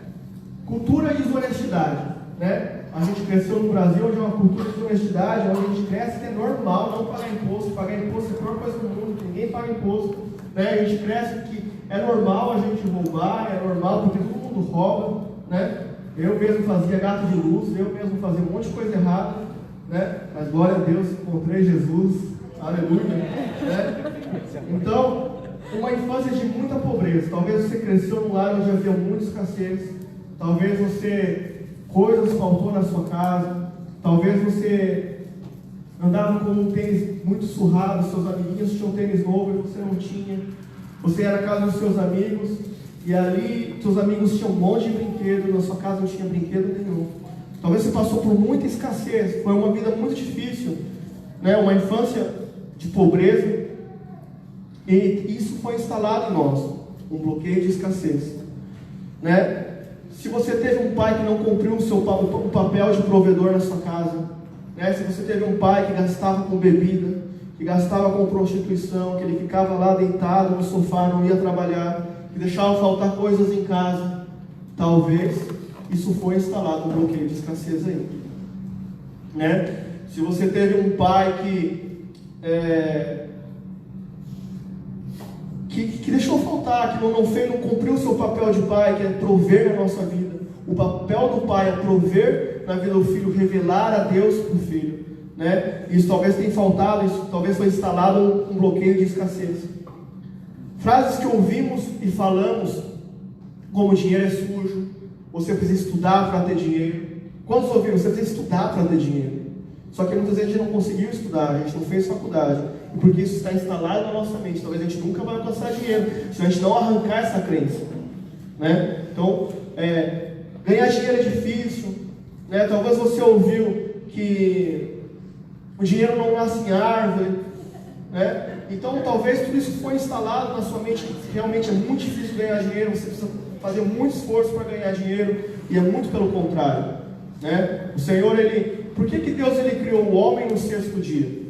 Cultura de desonestidade, né? A gente cresceu no Brasil, onde é uma cultura de desonestidade, onde a gente cresce que é normal não pagar imposto. Pagar imposto é a pior coisa do mundo, ninguém paga imposto, né? A gente cresce que é normal a gente roubar, é normal porque todo mundo rouba, né? Eu mesmo fazia gato de luz, eu mesmo fazia um monte de coisa errada, né? Mas glória a Deus, encontrei Jesus. Aleluia, né? Então, uma infância de muita pobreza. Talvez você cresceu num lar onde havia muita escassez. Talvez coisas faltou na sua casa. Talvez você andava com um tênis muito surrado, seus amiguinhos tinham um tênis novo e você não tinha. Você ia na casa dos seus amigos e ali seus amigos tinham um monte de brinquedo, na sua casa não tinha brinquedo nenhum. Talvez você passou por muita escassez, foi uma vida muito difícil, né? Uma infância de pobreza, e isso foi instalado em nós, um bloqueio de escassez, né? Se você teve um pai que não cumpriu o papel de provedor na sua casa, né? Se você teve um pai que gastava com bebida, que gastava com prostituição, que ele ficava lá deitado no sofá, não ia trabalhar, que deixava faltar coisas em casa, talvez isso foi instalado, um bloqueio de escassez aí, né? Se você teve um pai que deixou faltar, que não cumpriu o seu papel de pai, que é prover na nossa vida. O papel do pai é prover na vida do filho, revelar a Deus para o filho, né? Isso talvez tenha faltado, isso talvez foi instalado um bloqueio de escassez. Frases que ouvimos e falamos, como dinheiro é sujo, você precisa estudar para ter dinheiro. Quantos ouviram? Você precisa estudar para ter dinheiro. Só que muitas vezes a gente não conseguiu estudar, a gente não fez faculdade. E porque isso está instalado na nossa mente, talvez a gente nunca vai alcançar dinheiro, se a gente não arrancar essa crença, né? Então, ganhar dinheiro é difícil, né? Talvez você ouviu que o dinheiro não nasce em árvore, né? Então talvez tudo isso foi instalado na sua mente, que realmente é muito difícil ganhar dinheiro, você precisa fazer muito esforço para ganhar dinheiro, e é muito pelo contrário, né? O Senhor, por que Deus criou o homem no sexto dia?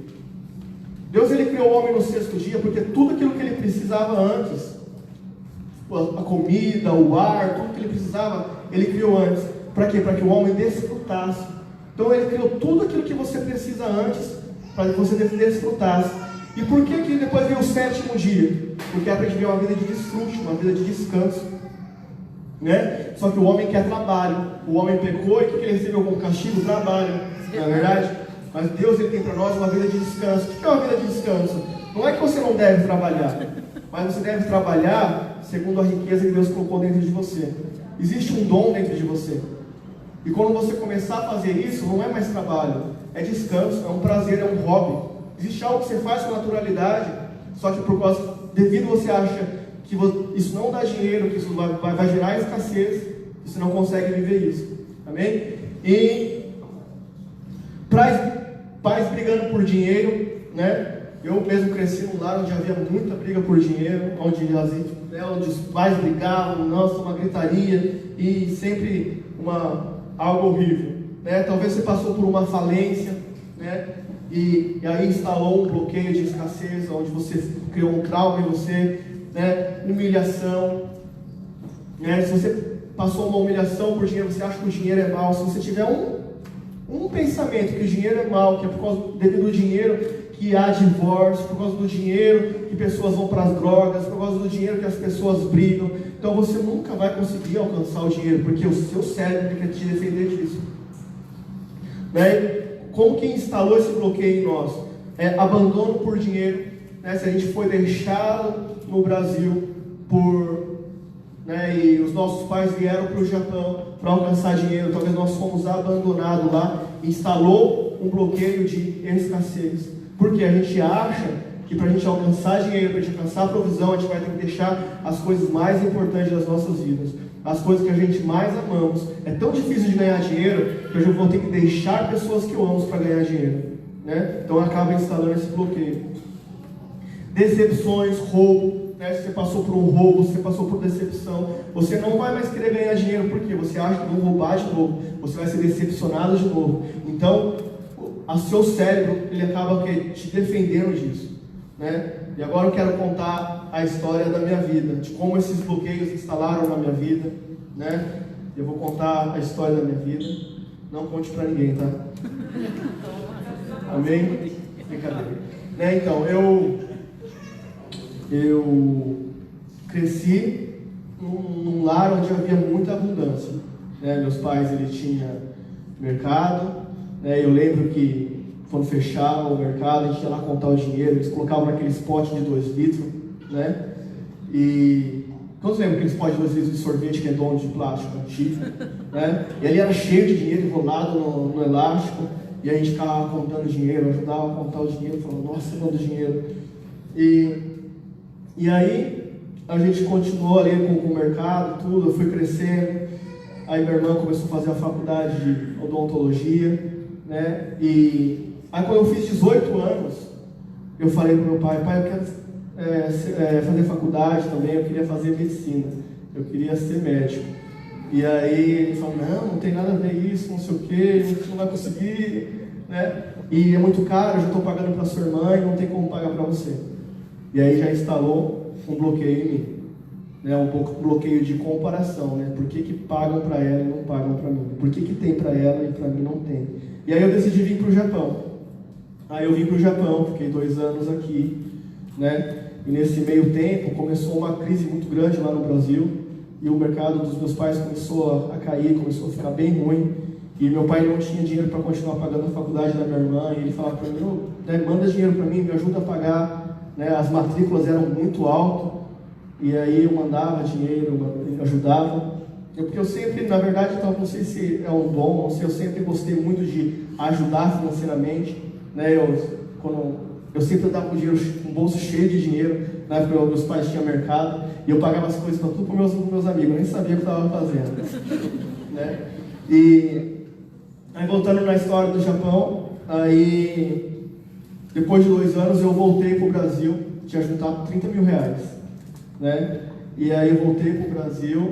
Deus criou o homem no sexto dia porque tudo aquilo que ele precisava antes, a comida, o ar, tudo que ele precisava, ele criou antes. Para quê? Para que o homem desfrutasse. Então ele criou tudo aquilo que você precisa antes, para que você desfrutasse. E por que depois veio o sétimo dia? Porque é para a gente ver uma vida de desfrute, uma vida de descanso, né? Só que o homem quer trabalho. O homem pecou e o que ele recebeu como castigo? Trabalho, não é verdade? Mas Deus tem para nós uma vida de descanso. O que é uma vida de descanso? Não é que você não deve trabalhar, mas você deve trabalhar segundo a riqueza que Deus colocou dentro de você. Existe um dom dentro de você. E quando você começar a fazer isso, não é mais trabalho, é descanso, é um prazer, é um hobby. Existe algo que você faz com naturalidade, só que devido você acha que isso não dá dinheiro, que isso vai gerar escassez, você não consegue viver isso. Amém? E pais brigando por dinheiro, né? Eu mesmo cresci num lar onde havia muita briga por dinheiro, onde os pais brigavam, nossa, uma gritaria e sempre algo horrível, né? Talvez você passou por uma falência, né? E aí instalou um bloqueio de escassez, onde você criou um trauma em você, né? Humilhação, né? Se você passou uma humilhação por dinheiro, você acha que o dinheiro é mal. Se você tiver um pensamento que o dinheiro é mal, que é devido ao dinheiro que há divórcio, por causa do dinheiro que pessoas vão para as drogas, por causa do dinheiro que as pessoas brigam, então você nunca vai conseguir alcançar o dinheiro, porque o seu cérebro quer te defender disso, né? Como que instalou esse bloqueio em nós? Abandono por dinheiro, né? Se a gente foi deixado no Brasil né, e os nossos pais vieram para o Japão para alcançar dinheiro, talvez nós fomos abandonados lá, instalou um bloqueio de escassez, porque a gente acha que para a gente alcançar dinheiro, para a gente alcançar a provisão, a gente vai ter que deixar as coisas mais importantes das nossas vidas, as coisas que a gente mais amamos. É tão difícil de ganhar dinheiro que eu vou ter que deixar pessoas que eu amo para ganhar dinheiro, né? Então acaba instalando esse bloqueio. Decepções, roubo, né? Se você passou por um roubo, se você passou por decepção, você não vai mais querer ganhar dinheiro, porque você acha que vão roubar de novo, você vai ser decepcionado de novo. Então, o seu cérebro, ele acaba te defendendo disso, né? E agora eu quero contar a história da minha vida, de como esses bloqueios instalaram na minha vida, né? Eu vou contar a história da minha vida. Não conte pra ninguém, tá? Amém? Brincadeira. Né? Então, eu cresci num lar onde havia muita abundância, né? Meus pais, eles tinham mercado, né? Eu lembro que quando fechava o mercado, a gente ia lá contar o dinheiro, eles colocavam naqueles potes de 2 litros, né? E todos lembram aqueles potes de 2 litros de sorvete redondo de plástico, chifre, né? E ali era cheio de dinheiro enrolado no elástico, e a gente ficava contando dinheiro, ajudava a contar o dinheiro, falando, nossa, quanto dinheiro. E aí a gente continuou ali com o mercado, tudo, eu fui crescendo. Aí minha irmã começou a fazer a faculdade de odontologia, né? E aí quando eu fiz 18 anos, eu falei para o meu pai, eu quero fazer faculdade também, eu queria fazer medicina, eu queria ser médico. E aí ele falou, não tem nada a ver isso, não sei o que, você não vai conseguir, né? E é muito caro, eu já estou pagando para sua irmã e não tem como pagar para você. E aí já instalou um bloqueio em mim, né? Um bloqueio de comparação, né? Por que pagam para ela e não pagam para mim? Por que tem para ela e para mim não tem? E aí eu decidi vir para o Japão. Aí eu vim para o Japão, fiquei 2 anos aqui, né? E nesse meio tempo começou uma crise muito grande lá no Brasil, e o mercado dos meus pais começou a cair, começou a ficar bem ruim, e meu pai não tinha dinheiro para continuar pagando a faculdade da minha irmã, e ele falava para mim, né, manda dinheiro para mim, me ajuda a pagar, né? As matrículas eram muito altas, e aí eu mandava dinheiro, eu ajudava, porque eu sempre, na verdade, então, não sei se é um dom, não sei, eu sempre gostei muito de ajudar financeiramente, né? Eu sempre andava com um bolso cheio de dinheiro, na época meus pais tinham mercado, e eu pagava as coisas para tudo para meus amigos, eu nem sabia o que eu estava fazendo, né? E Aí voltando na história do Japão, aí depois de 2 anos eu voltei para o Brasil, tinha juntado 30 mil reais, né? E aí eu voltei para o Brasil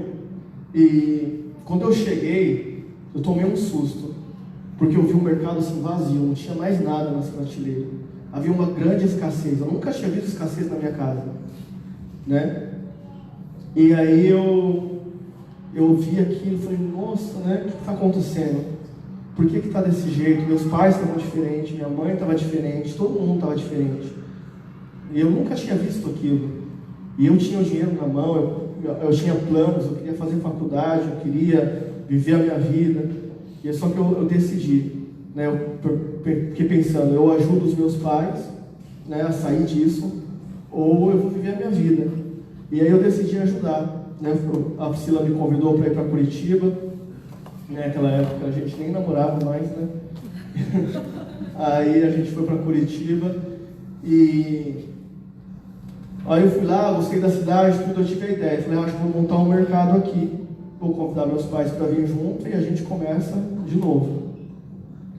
e quando eu cheguei, eu tomei um susto, porque eu vi um mercado assim vazio, não tinha mais nada nas prateleiras, havia uma grande escassez, eu nunca tinha visto escassez na minha casa, né? E aí eu vi aquilo e falei, nossa, né? O que está acontecendo? Por que está desse jeito? Meus pais estavam diferentes, minha mãe estava diferente, todo mundo estava diferente. E eu nunca tinha visto aquilo. E eu tinha o dinheiro na mão, eu tinha planos, eu queria fazer faculdade, eu queria viver a minha vida. E é só que eu decidi, né? Eu fiquei pensando, eu ajudo os meus pais, né, a sair disso, ou eu vou viver a minha vida. E aí eu decidi ajudar, né? A Priscila me convidou para ir para Curitiba. Naquela época a gente nem namorava mais, né? Aí a gente foi para Curitiba e aí eu fui lá, gostei da cidade, tudo, eu tive a ideia. Falei, acho que vou montar um mercado aqui, vou convidar meus pais para vir junto e a gente começa de novo,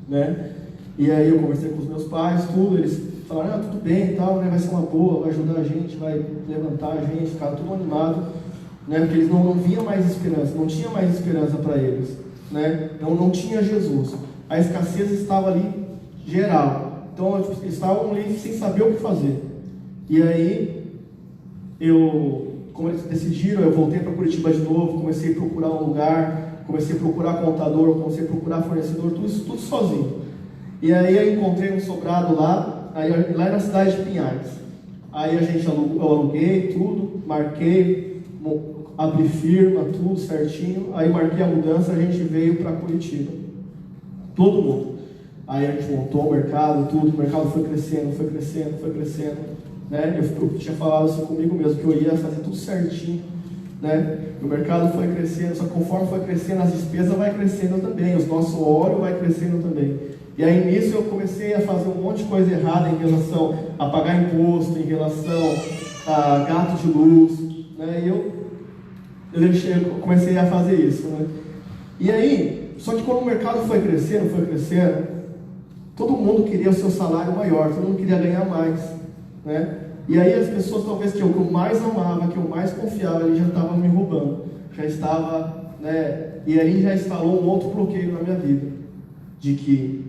né? E aí eu conversei com os meus pais, tudo, eles falaram, tudo bem e tal, né? Vai ser uma boa, vai ajudar a gente, vai levantar a gente, ficaram tudo animado, né? Porque eles não viam mais esperança, não tinha mais esperança para eles, né? Não tinha Jesus, a escassez estava ali geral, então eles estavam ali sem saber o que fazer. E aí como eles decidiram, eu voltei para Curitiba de novo, comecei a procurar um lugar, comecei a procurar contador, comecei a procurar fornecedor, tudo sozinho. E aí eu encontrei um sobrado lá na cidade de Pinhais. Aí eu aluguei tudo, marquei, abri firma, tudo certinho. Aí marquei a mudança, a gente veio para Curitiba. Todo mundo. Aí a gente montou o mercado, tudo, o mercado foi crescendo. Né? Eu tinha falado assim comigo mesmo, que eu ia fazer tudo certinho, né? O mercado foi crescendo, só que conforme foi crescendo, as despesas vai crescendo também, o nosso óleo vai crescendo também. E aí nisso eu comecei a fazer um monte de coisa errada em relação a pagar imposto, em relação a gato de luz, né? E eu comecei a fazer isso, né? E aí, só que quando o mercado foi crescendo, todo mundo queria o seu salário maior, todo mundo queria ganhar mais, né? E aí as pessoas talvez que eu mais amava, que eu mais confiava, ele já estava me roubando, já estava, né? E aí já instalou um outro bloqueio na minha vida, de que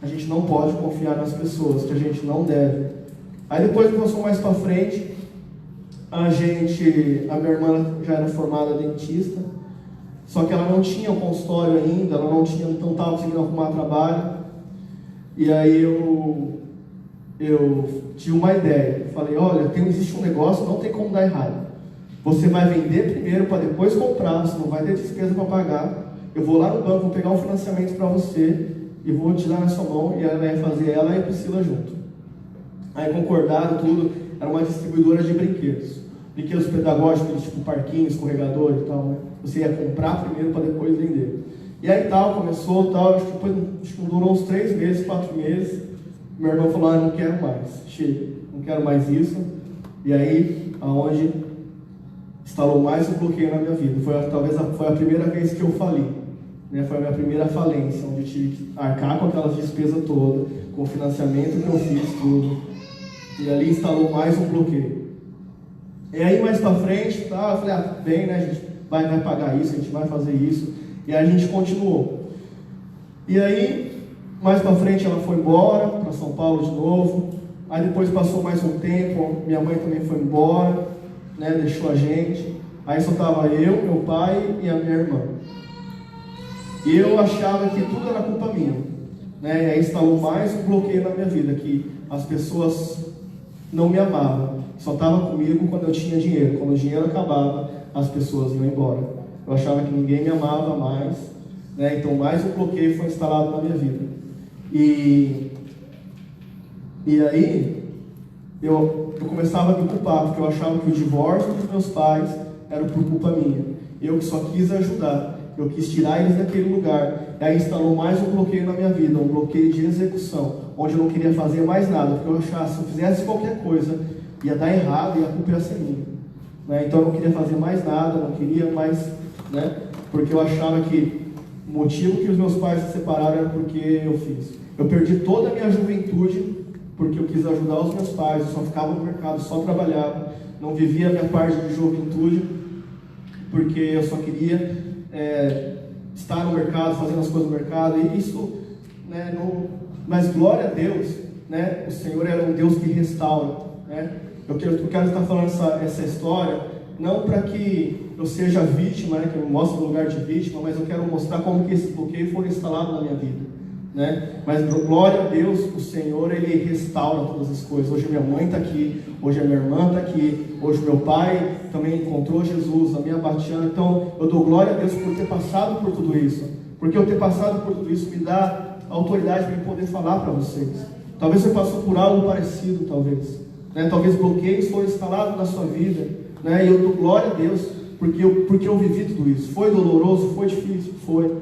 a gente não pode confiar nas pessoas, que a gente não deve. Aí depois que passou mais para frente, a minha irmã já era formada dentista, só que ela não tinha o consultório ainda, ela não estava conseguindo arrumar trabalho. E aí eu tive uma ideia, falei, olha, existe um negócio, não tem como dar errado. Você vai vender primeiro para depois comprar, você não vai ter despesa para pagar. Eu vou lá no banco, vou pegar um financiamento para você e vou te dar na sua mão, e ela vai fazer ela e a Priscila junto. Aí concordaram tudo, era uma distribuidora de brinquedos pedagógicos, tipo parquinho, escorregador e tal, né? Você ia comprar primeiro para depois vender. E aí começou, acho que durou uns 3 meses, 4 meses. Meu irmão falou, não quero mais, chega, não quero mais isso. E aí, aonde instalou mais um bloqueio na minha vida. Talvez foi a primeira vez que eu fali, né? Foi a minha primeira falência, onde eu tive que arcar com aquelas despesas todas, com o financiamento que eu fiz, tudo. E ali instalou mais um bloqueio. E aí, mais pra frente, eu falei, bem, né, a gente vai pagar isso, a gente vai fazer isso. E aí a gente continuou. E aí, mais pra frente, ela foi embora para São Paulo de novo. Aí depois passou mais um tempo, minha mãe também foi embora, né, deixou a gente. Aí só estava eu, meu pai e a minha irmã. E eu achava que tudo era culpa minha, né? E aí instalou mais um bloqueio na minha vida, que as pessoas não me amavam. Só estavam comigo quando eu tinha dinheiro. Quando o dinheiro acabava, as pessoas iam embora. Eu achava que ninguém me amava mais, né? Então mais um bloqueio foi instalado na minha vida. E aí eu começava a me culpar, porque eu achava que o divórcio dos meus pais era por culpa minha. Eu que só quis ajudar, eu quis tirar eles daquele lugar. E aí instalou mais um bloqueio na minha vida, um bloqueio de execução, onde eu não queria fazer mais nada, porque eu achava que se eu fizesse qualquer coisa, ia dar errado e a culpa ia ser minha, né? Então eu não queria fazer mais nada, não queria mais, né? Porque eu achava que O motivo que os meus pais se separaram era porque eu fiz. Eu perdi toda a minha juventude porque eu quis ajudar os meus pais, eu só ficava no mercado, só trabalhava, não vivia a minha parte de juventude, porque eu só queria estar no mercado, fazendo as coisas no mercado, e isso, né, mas glória a Deus, né, o Senhor é um Deus que restaura, né? Eu quero estar falando essa história, não para que eu seja vítima, né, que eu mostre o lugar de vítima, mas eu quero mostrar como que esse bloqueio foi instalado na minha vida, né? Mas glória a Deus, o Senhor, Ele restaura todas as coisas. Hoje minha mãe está aqui, hoje a minha irmã está aqui, hoje meu pai também encontrou Jesus, a minha Batiana. Então eu dou glória a Deus por ter passado por tudo isso, porque eu ter passado por tudo isso me dá autoridade para poder falar para vocês. Talvez você passou por algo parecido, talvez, né? Talvez bloqueios foram instalados na sua vida, né? E eu dou glória a Deus porque eu vivi tudo isso. Foi doloroso, foi difícil, foi.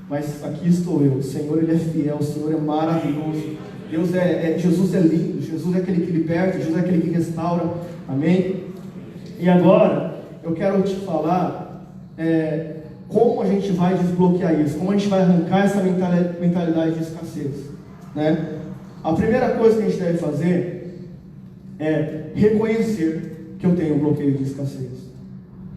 Mas aqui estou eu. O Senhor, Ele é fiel, o Senhor é maravilhoso. Jesus é lindo, Jesus é aquele que liberta, Jesus é aquele que restaura. Amém? E agora, eu quero te falar como a gente vai desbloquear isso, como a gente vai arrancar essa mentalidade de escassez, né? A primeira coisa que a gente deve fazer é reconhecer que eu tenho um bloqueio de escassez,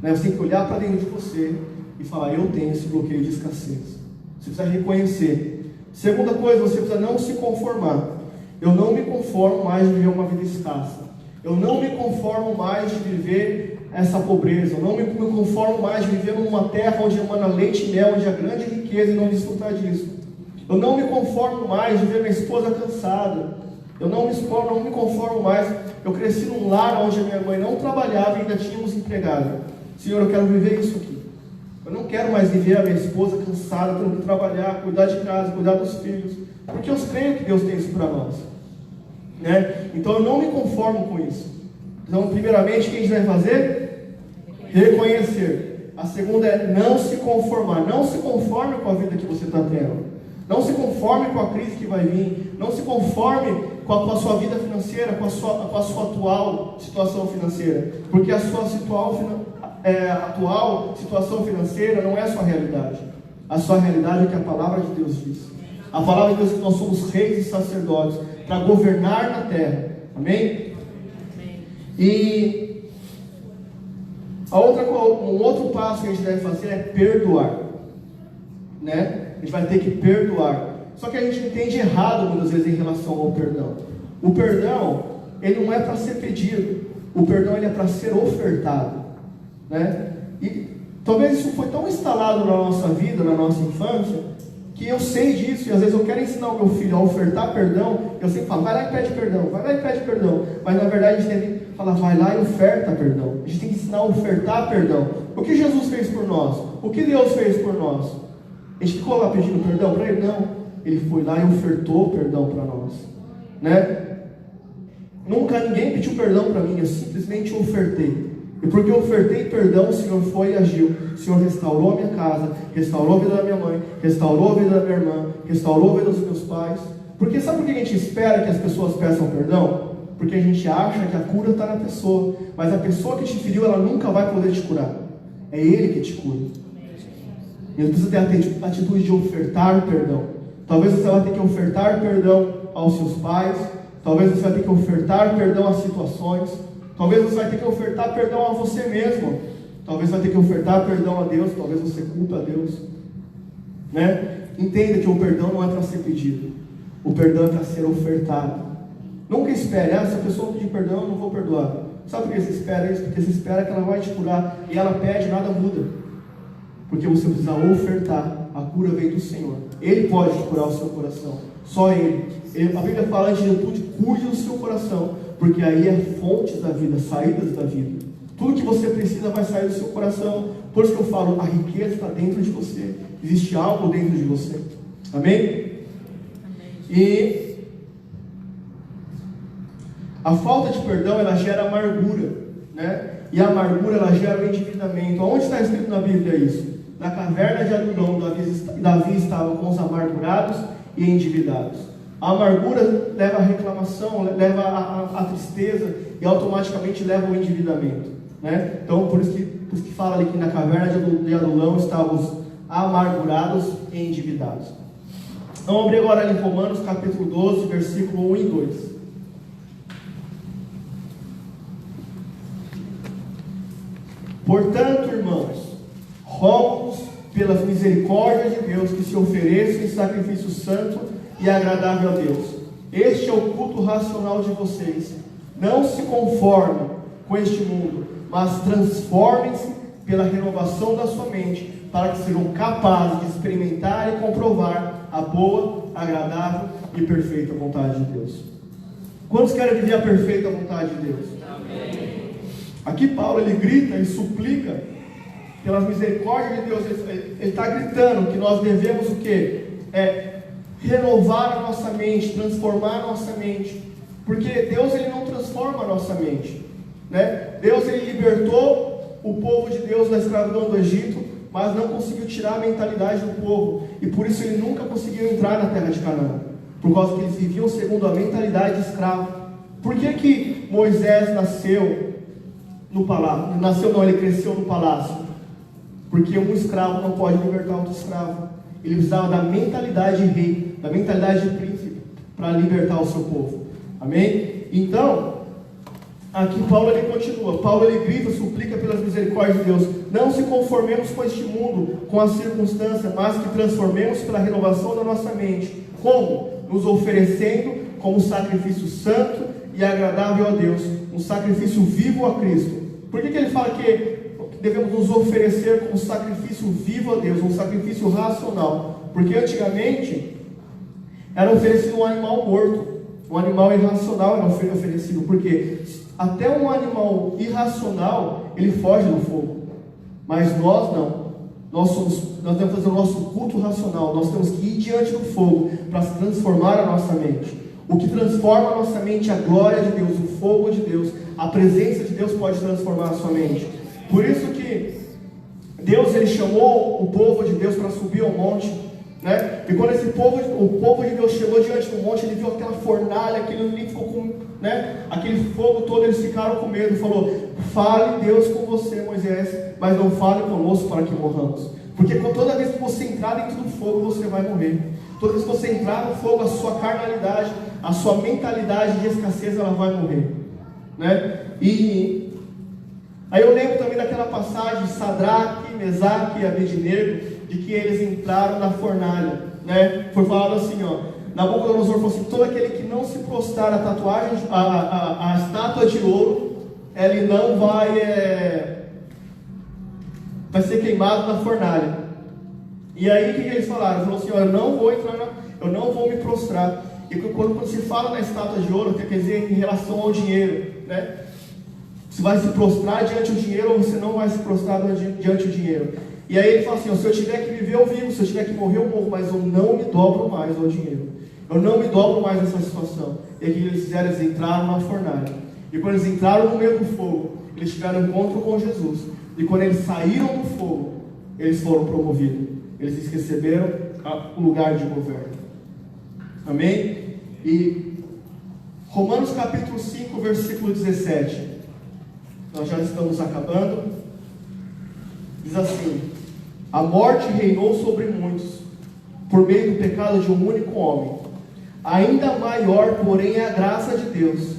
né? Você tem que olhar para dentro de você e falar: eu tenho esse bloqueio de escassez. Você precisa reconhecer. Segunda coisa, você precisa não se conformar. Eu não me conformo mais de viver uma vida escassa. Eu não me conformo mais de viver essa pobreza. Eu não me conformo mais de viver numa terra onde emana leite e mel, onde há grande riqueza, e não desfrutar disso. Eu não me conformo mais de ver minha esposa cansada. Eu não me conformo mais. Eu cresci num lar onde a minha mãe não trabalhava e ainda tínhamos empregada. Senhor, eu quero viver isso aqui. Eu não quero mais viver a minha esposa cansada, tendo que trabalhar, cuidar de casa, cuidar dos filhos, porque eu creio que Deus tem isso para nós, né? Então eu não me conformo com isso. Então, primeiramente, o que a gente vai fazer? Reconhecer. A segunda é não se conformar. Não se conforme com a vida que você está tendo. Não se conforme com a crise que vai vir. Não se conforme com a sua vida financeira, com a sua atual situação financeira, porque a sua atual situação financeira não é a sua realidade. A sua realidade é o que a palavra de Deus diz. A palavra de Deus diz que nós somos reis e sacerdotes para governar na terra. Amém? Amém. E um outro passo que a gente deve fazer é perdoar, né? A gente vai ter que perdoar. Só que a gente entende errado muitas vezes em relação ao perdão. O perdão, ele não é para ser pedido. O perdão, ele é para ser ofertado, né? E talvez isso foi tão instalado na nossa vida, na nossa infância, que eu sei disso, e às vezes eu quero ensinar o meu filho a ofertar perdão. Eu sempre falo: vai lá e pede perdão, vai lá e pede perdão. Mas na verdade a gente deve falar: vai lá e oferta perdão. A gente tem que ensinar a ofertar perdão. O que Jesus fez por nós? O que Deus fez por nós? A gente ficou lá pedindo perdão para Ele? Não. Ele foi lá e ofertou perdão para nós, né? Nunca ninguém pediu perdão para mim, eu simplesmente ofertei. E porque eu ofertei perdão, o Senhor foi e agiu. O Senhor restaurou a minha casa, restaurou a vida da minha mãe, restaurou a vida da minha irmã, restaurou a vida dos meus pais. Porque sabe por que a gente espera que as pessoas peçam perdão? Porque a gente acha que a cura está na pessoa. Mas a pessoa que te feriu, ela nunca vai poder te curar. É Ele que te cura. E você precisa ter a atitude de ofertar perdão. Talvez você vai ter que ofertar perdão aos seus pais. Talvez você vai ter que ofertar perdão às situações. Talvez você vai ter que ofertar perdão a você mesmo. Talvez vai ter que ofertar perdão a Deus. Talvez você culpe a Deus, né? Entenda que o perdão não é para ser pedido. O perdão é para ser ofertado. Nunca espere: se a pessoa pedir perdão, eu não vou perdoar. Sabe por que você espera isso? Porque você espera que ela vai te curar. E ela pede, nada muda. Porque você precisa ofertar. A cura vem do Senhor. Ele pode curar o seu coração. Só Ele. A Bíblia fala: de tudo, cuide do seu coração, porque aí é fontes da vida, saídas da vida. Tudo que você precisa vai sair do seu coração. Por isso que eu falo: a riqueza está dentro de você. Existe algo dentro de você. Amém? E a falta de perdão, ela gera amargura, né? E a amargura, ela gera o endividamento. Onde está escrito na Bíblia isso? Na caverna de Adulão, Davi estava com os amargurados e endividados. A amargura leva à reclamação, leva à tristeza e automaticamente leva ao endividamento, né? Então, por isso que fala ali que na caverna de Adulão estavam amargurados e endividados. Vamos abrir agora em Romanos capítulo 12, versículo 1 e 2. Portanto, irmãos, rogo-vos pelas misericórdias de Deus que se ofereçam em sacrifício santo e agradável a Deus. Este é o culto racional de vocês. Não se conformem com este mundo, mas transformem-se pela renovação da sua mente, para que sejam capazes de experimentar e comprovar a boa, agradável e perfeita vontade de Deus. Quantos querem viver a perfeita vontade de Deus? Amém. Aqui Paulo ele grita e suplica pelas misericórdias de Deus. Ele está gritando que nós devemos o quê? Renovar a nossa mente, transformar a nossa mente, porque Deus ele não transforma a nossa mente, né? Deus ele libertou o povo de Deus da escravidão do Egito, mas não conseguiu tirar a mentalidade do povo, e por isso ele nunca conseguiu entrar na terra de Canaã, por causa que eles viviam segundo a mentalidade de escravo. Por que Moisés nasceu no palácio? Ele cresceu no palácio, porque um escravo não pode libertar outro escravo. Ele precisava da mentalidade de rei, da mentalidade de príncipe, para libertar o seu povo. Amém? Então, aqui Paulo ele continua. Paulo ele grita, suplica pelas misericórdias de Deus. Não se conformemos com este mundo, com a circunstância, mas que transformemos pela renovação da nossa mente. Como? Nos oferecendo como sacrifício santo e agradável a Deus, um sacrifício vivo a Cristo. Por que ele fala que devemos nos oferecer como sacrifício vivo a Deus, um sacrifício racional? Porque antigamente era oferecido um animal morto, um animal irracional era oferecido, porque até um animal irracional ele foge do fogo, mas nós não. Nós devemos fazer o nosso culto racional, nós temos que ir diante do fogo para se transformar a nossa mente. O que transforma a nossa mente é a glória de Deus, o fogo de Deus, a presença de Deus pode transformar a sua mente. Por isso que Deus ele chamou o povo de Deus para subir ao monte, né? E quando o povo de Deus chegou diante do monte, ele viu aquela fornalha, aquele ficou com, né? Aquele fogo todo, eles ficaram com medo. Falou: fale Deus com você, Moisés, mas não fale conosco para que morramos. Porque toda vez que você entrar dentro do fogo, você vai morrer. Toda vez que você entrar no fogo, a sua carnalidade, a sua mentalidade de escassez, ela vai morrer, né? E aí eu lembro também daquela passagem de Sadraque, Mesaque e Abednego, de que eles entraram na fornalha, né? Foi falado assim, ó: Nabucodonosor falou assim: todo aquele que não se prostrar a tatuagem, a estátua de ouro, ele não vai ser queimado na fornalha. E aí o que eles falaram? Falou assim: ó, eu não vou me prostrar. E quando se fala na estátua de ouro, quer dizer em relação ao dinheiro, né? Você vai se prostrar diante do dinheiro ou você não vai se prostrar diante do dinheiro? E aí ele fala assim: ó, se eu tiver que viver, eu vivo, se eu tiver que morrer, eu morro, mas eu não me dobro mais ao dinheiro. Eu não me dobro mais nessa situação. E aí o que eles fizeram? Eles entraram na fornalha. E quando eles entraram no meio do fogo, eles tiveram um encontro com Jesus. E quando eles saíram do fogo, eles foram promovidos. Eles receberam o lugar de governo. Amém? E Romanos capítulo 5, versículo 17. Nós já estamos acabando. Diz assim: a morte reinou sobre muitos, por meio do pecado de um único homem. Ainda maior, porém, é a graça de Deus,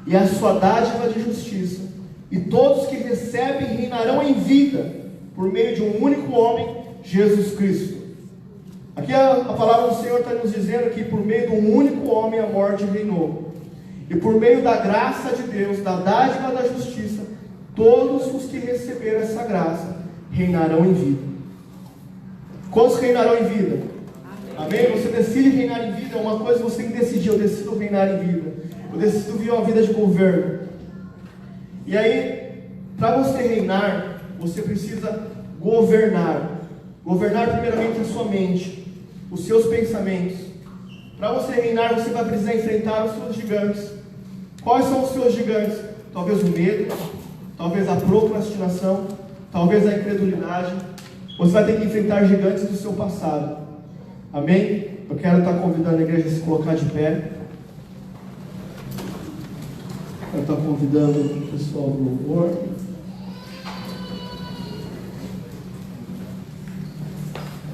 e a sua dádiva de justiça. E todos que recebem reinarão em vida, por meio de um único homem, Jesus Cristo. Aqui a palavra do Senhor está nos dizendo que por meio de um único homem a morte reinou. E por meio da graça de Deus, da dádiva da justiça, todos os que receberam essa graça reinarão em vida. Quantos reinarão em vida? Amém? Você decide reinar em vida, é uma coisa que você tem que decidir: eu decido reinar em vida. Eu decido viver uma vida de governo. E aí, para você reinar, você precisa governar. Governar primeiramente a sua mente, os seus pensamentos. Para você reinar, você vai precisar enfrentar os seus gigantes. Quais são os seus gigantes? Talvez o medo, talvez a procrastinação, talvez a incredulidade. Você vai ter que enfrentar gigantes do seu passado. Amém? Eu quero estar convidando a igreja a se colocar de pé. Eu estou convidando o pessoal do louvor.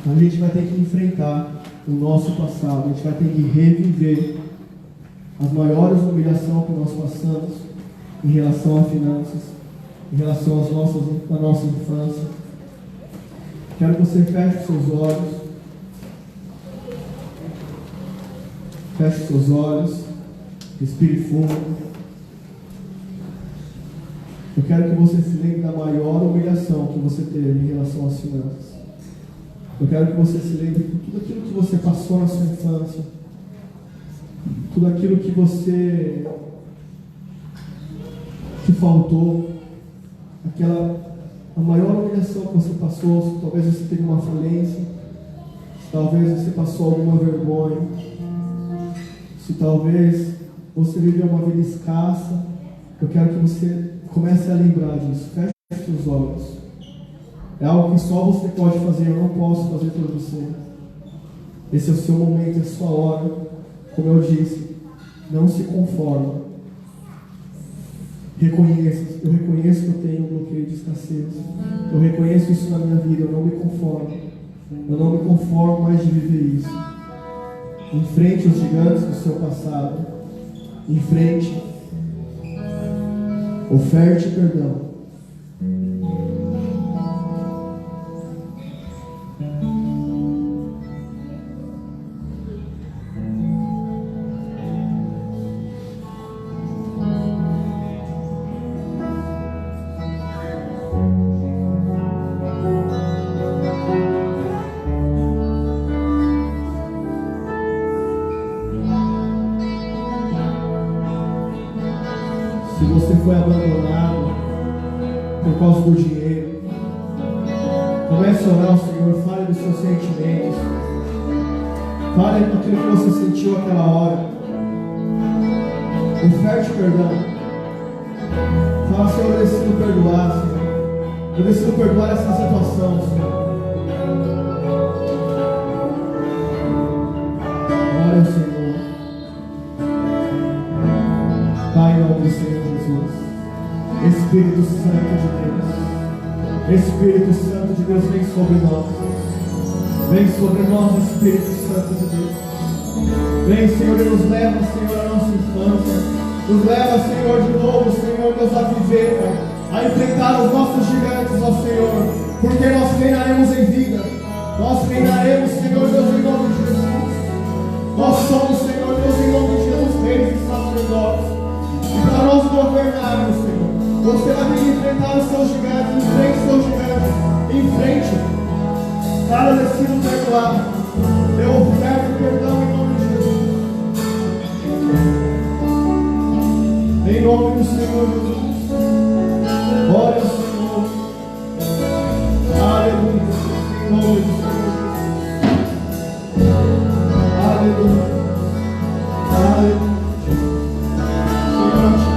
a gente vai ter que enfrentar o nosso passado, a gente vai ter que reviver as maiores humilhações que nós passamos em relação a finanças, em relação à nossa infância. Quero que você feche os seus olhos. Feche os seus olhos. Respire fundo. Eu quero que você se lembre da maior humilhação que você teve em relação às finanças. Eu quero que você se lembre de tudo aquilo que você passou na sua infância. Tudo aquilo que você te faltou, a maior humilhação que você passou. Se talvez você teve uma falência, se talvez você passou alguma vergonha, se talvez você viveu uma vida escassa. Eu quero que você comece a lembrar disso. Feche os olhos. É algo que só você pode fazer, eu não posso fazer por você. Esse é o seu momento, é a sua hora. Como eu disse, não se conforma. Eu reconheço que eu tenho um bloqueio de escassez. Eu reconheço isso na minha vida, eu não me conformo. Eu não me conformo mais de viver isso. Enfrente os gigantes do seu passado. Enfrente. Oferte perdão. Se você foi abandonado por causa do dinheiro, comece a orar ao Senhor, fale dos seus sentimentos, fale daquilo que você sentiu aquela hora, oferte perdão, fala: Senhor, eu decido perdoar, Senhor, eu decido perdoar essa situação, Senhor. Ore ao Senhor. Pai, em nome do Senhor Jesus, Espírito Santo de Deus, Espírito Santo de Deus, vem sobre nós. Vem sobre nós, Espírito Santo de Deus. Vem, Senhor, e nos leva, Senhor, à nossa infância. Nos leva, Senhor, de novo, Senhor, Deus, a viver, Pai, a enfrentar os nossos gigantes, ó Senhor, porque nós reinaremos em vida. Nós reinaremos, Senhor Deus, em nome de Jesus. Nós somos, Senhor Deus, em nome de Jesus, reis e sacerdotes. E para nós governarmos, Senhor, você vai ter que enfrentar os seus gigantes. Enfrente os seus gigantes. Enfrente. Para eu decido perdoar. Eu oferto perdão em nome de Jesus. Em nome do Senhor Jesus. Glória ao Senhor. Aleluia. Em nome do Senhor Jesus. Aleluia. Aleluia.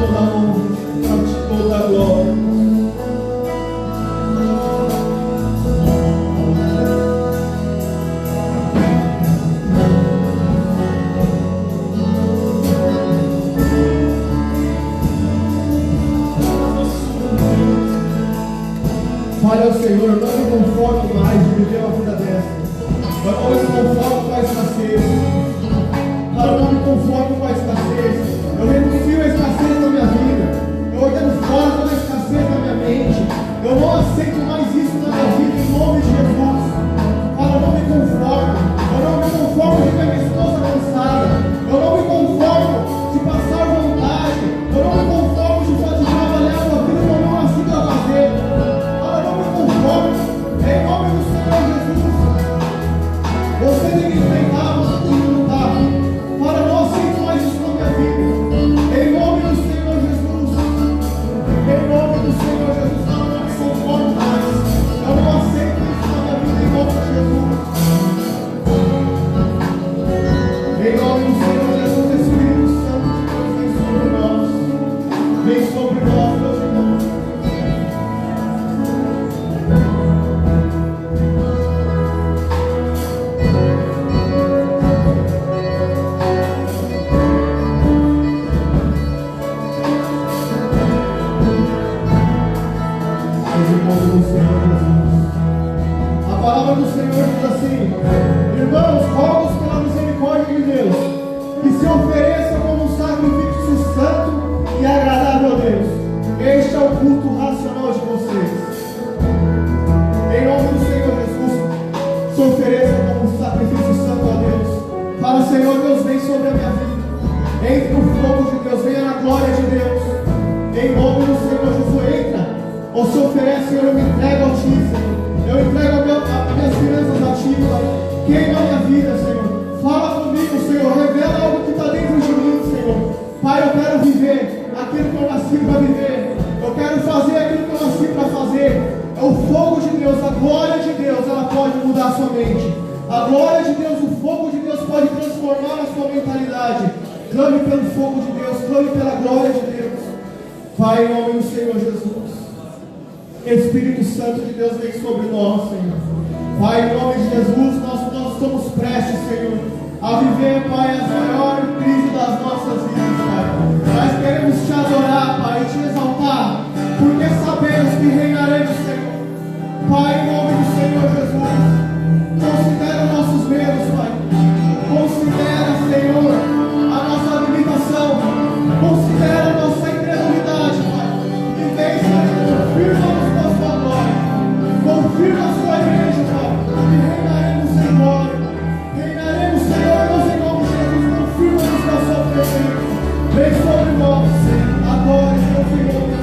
Toda honra, toda glória. Fale ao Senhor: eu não me conformo mais de viver uma vida dessa. Eu não me conformo com a escassez. Eu não me conformo com a escassez. Eu renuncio a escassez na minha vida. Eu ordeno fora toda a escassez na minha mente. Eu não aceito mais isso na minha vida, em nome de Jesus. Fala: eu não me conformo. Eu não me conformo de ver minha esposa cansada. Eu não me conformo de passar vontade. Eu não me conformo de trabalhar com aquilo que eu não nasci para fazer. Fala: eu não me conformo. Em nome do Senhor Jesus. Você tem que enfrentar, você tem que lutar. Fala: eu não aceito mais isso na minha vida. Em nome do Senhor Jesus. Em nome do Senhor Jesus, não me conformo mais. Senhor Deus, vem sobre a minha vida. Entra no fogo de Deus, venha na glória de Deus. Em nome do Senhor Jesus, entra. Ou se oferece, Senhor, eu me entrego a Ti, Senhor. Eu entrego as minhas finanças a Ti, Pai. Queima a minha vida, Senhor. Fala comigo, Senhor. Revela algo que está dentro de mim, Senhor. Pai, eu quero viver aquilo que eu nasci para viver. Eu quero fazer aquilo que eu nasci para fazer. É o fogo de Deus, a glória de Deus, ela pode mudar a sua mente. A glória de Deus, o fogo de Deus pode transformar a sua mentalidade. Clame pelo fogo de Deus, clame pela glória de Deus. Pai, em nome do Senhor Jesus. Espírito Santo de Deus, vem sobre nós, Senhor. Pai, em nome de Jesus, nós estamos prestes, Senhor, a viver, Pai, a maior crise das nossas vidas, Pai. Nós queremos Te adorar, Pai, e Te exaltar, porque sabemos que reinaremos, Senhor. Pai, em nome do Senhor Jesus, considera nossos medos, Pai. Considera, Senhor, a nossa limitação. Considera a nossa incredulidade, Pai. E vem, Senhor, confirma-nos com a Sua glória. Confirma a Sua igreja, Pai. E reinaremos em glória. Reinaremos, Senhor, Deus, em nome de Jesus. Confirma-nos com a Sua presença. Vem sobre nós, agora, em nome de Jesus.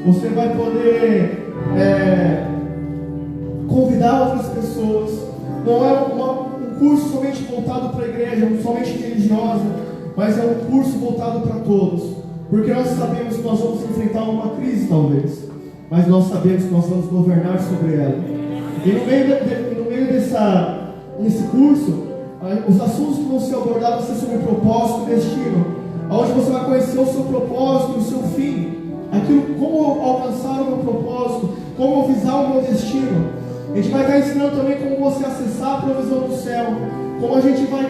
Você vai poder convidar outras pessoas. Não é um curso somente voltado para a igreja, somente religiosa, mas é um curso voltado para todos, porque nós sabemos que nós vamos enfrentar uma crise talvez, mas nós sabemos que nós vamos governar sobre ela. E no meio desse curso, os assuntos que vão ser abordados vão ser sobre propósito e destino, onde você vai conhecer o seu propósito e o seu fim, como alcançar o meu propósito, como visar o meu destino. A gente vai estar ensinando também como você acessar a provisão do céu, como a gente vai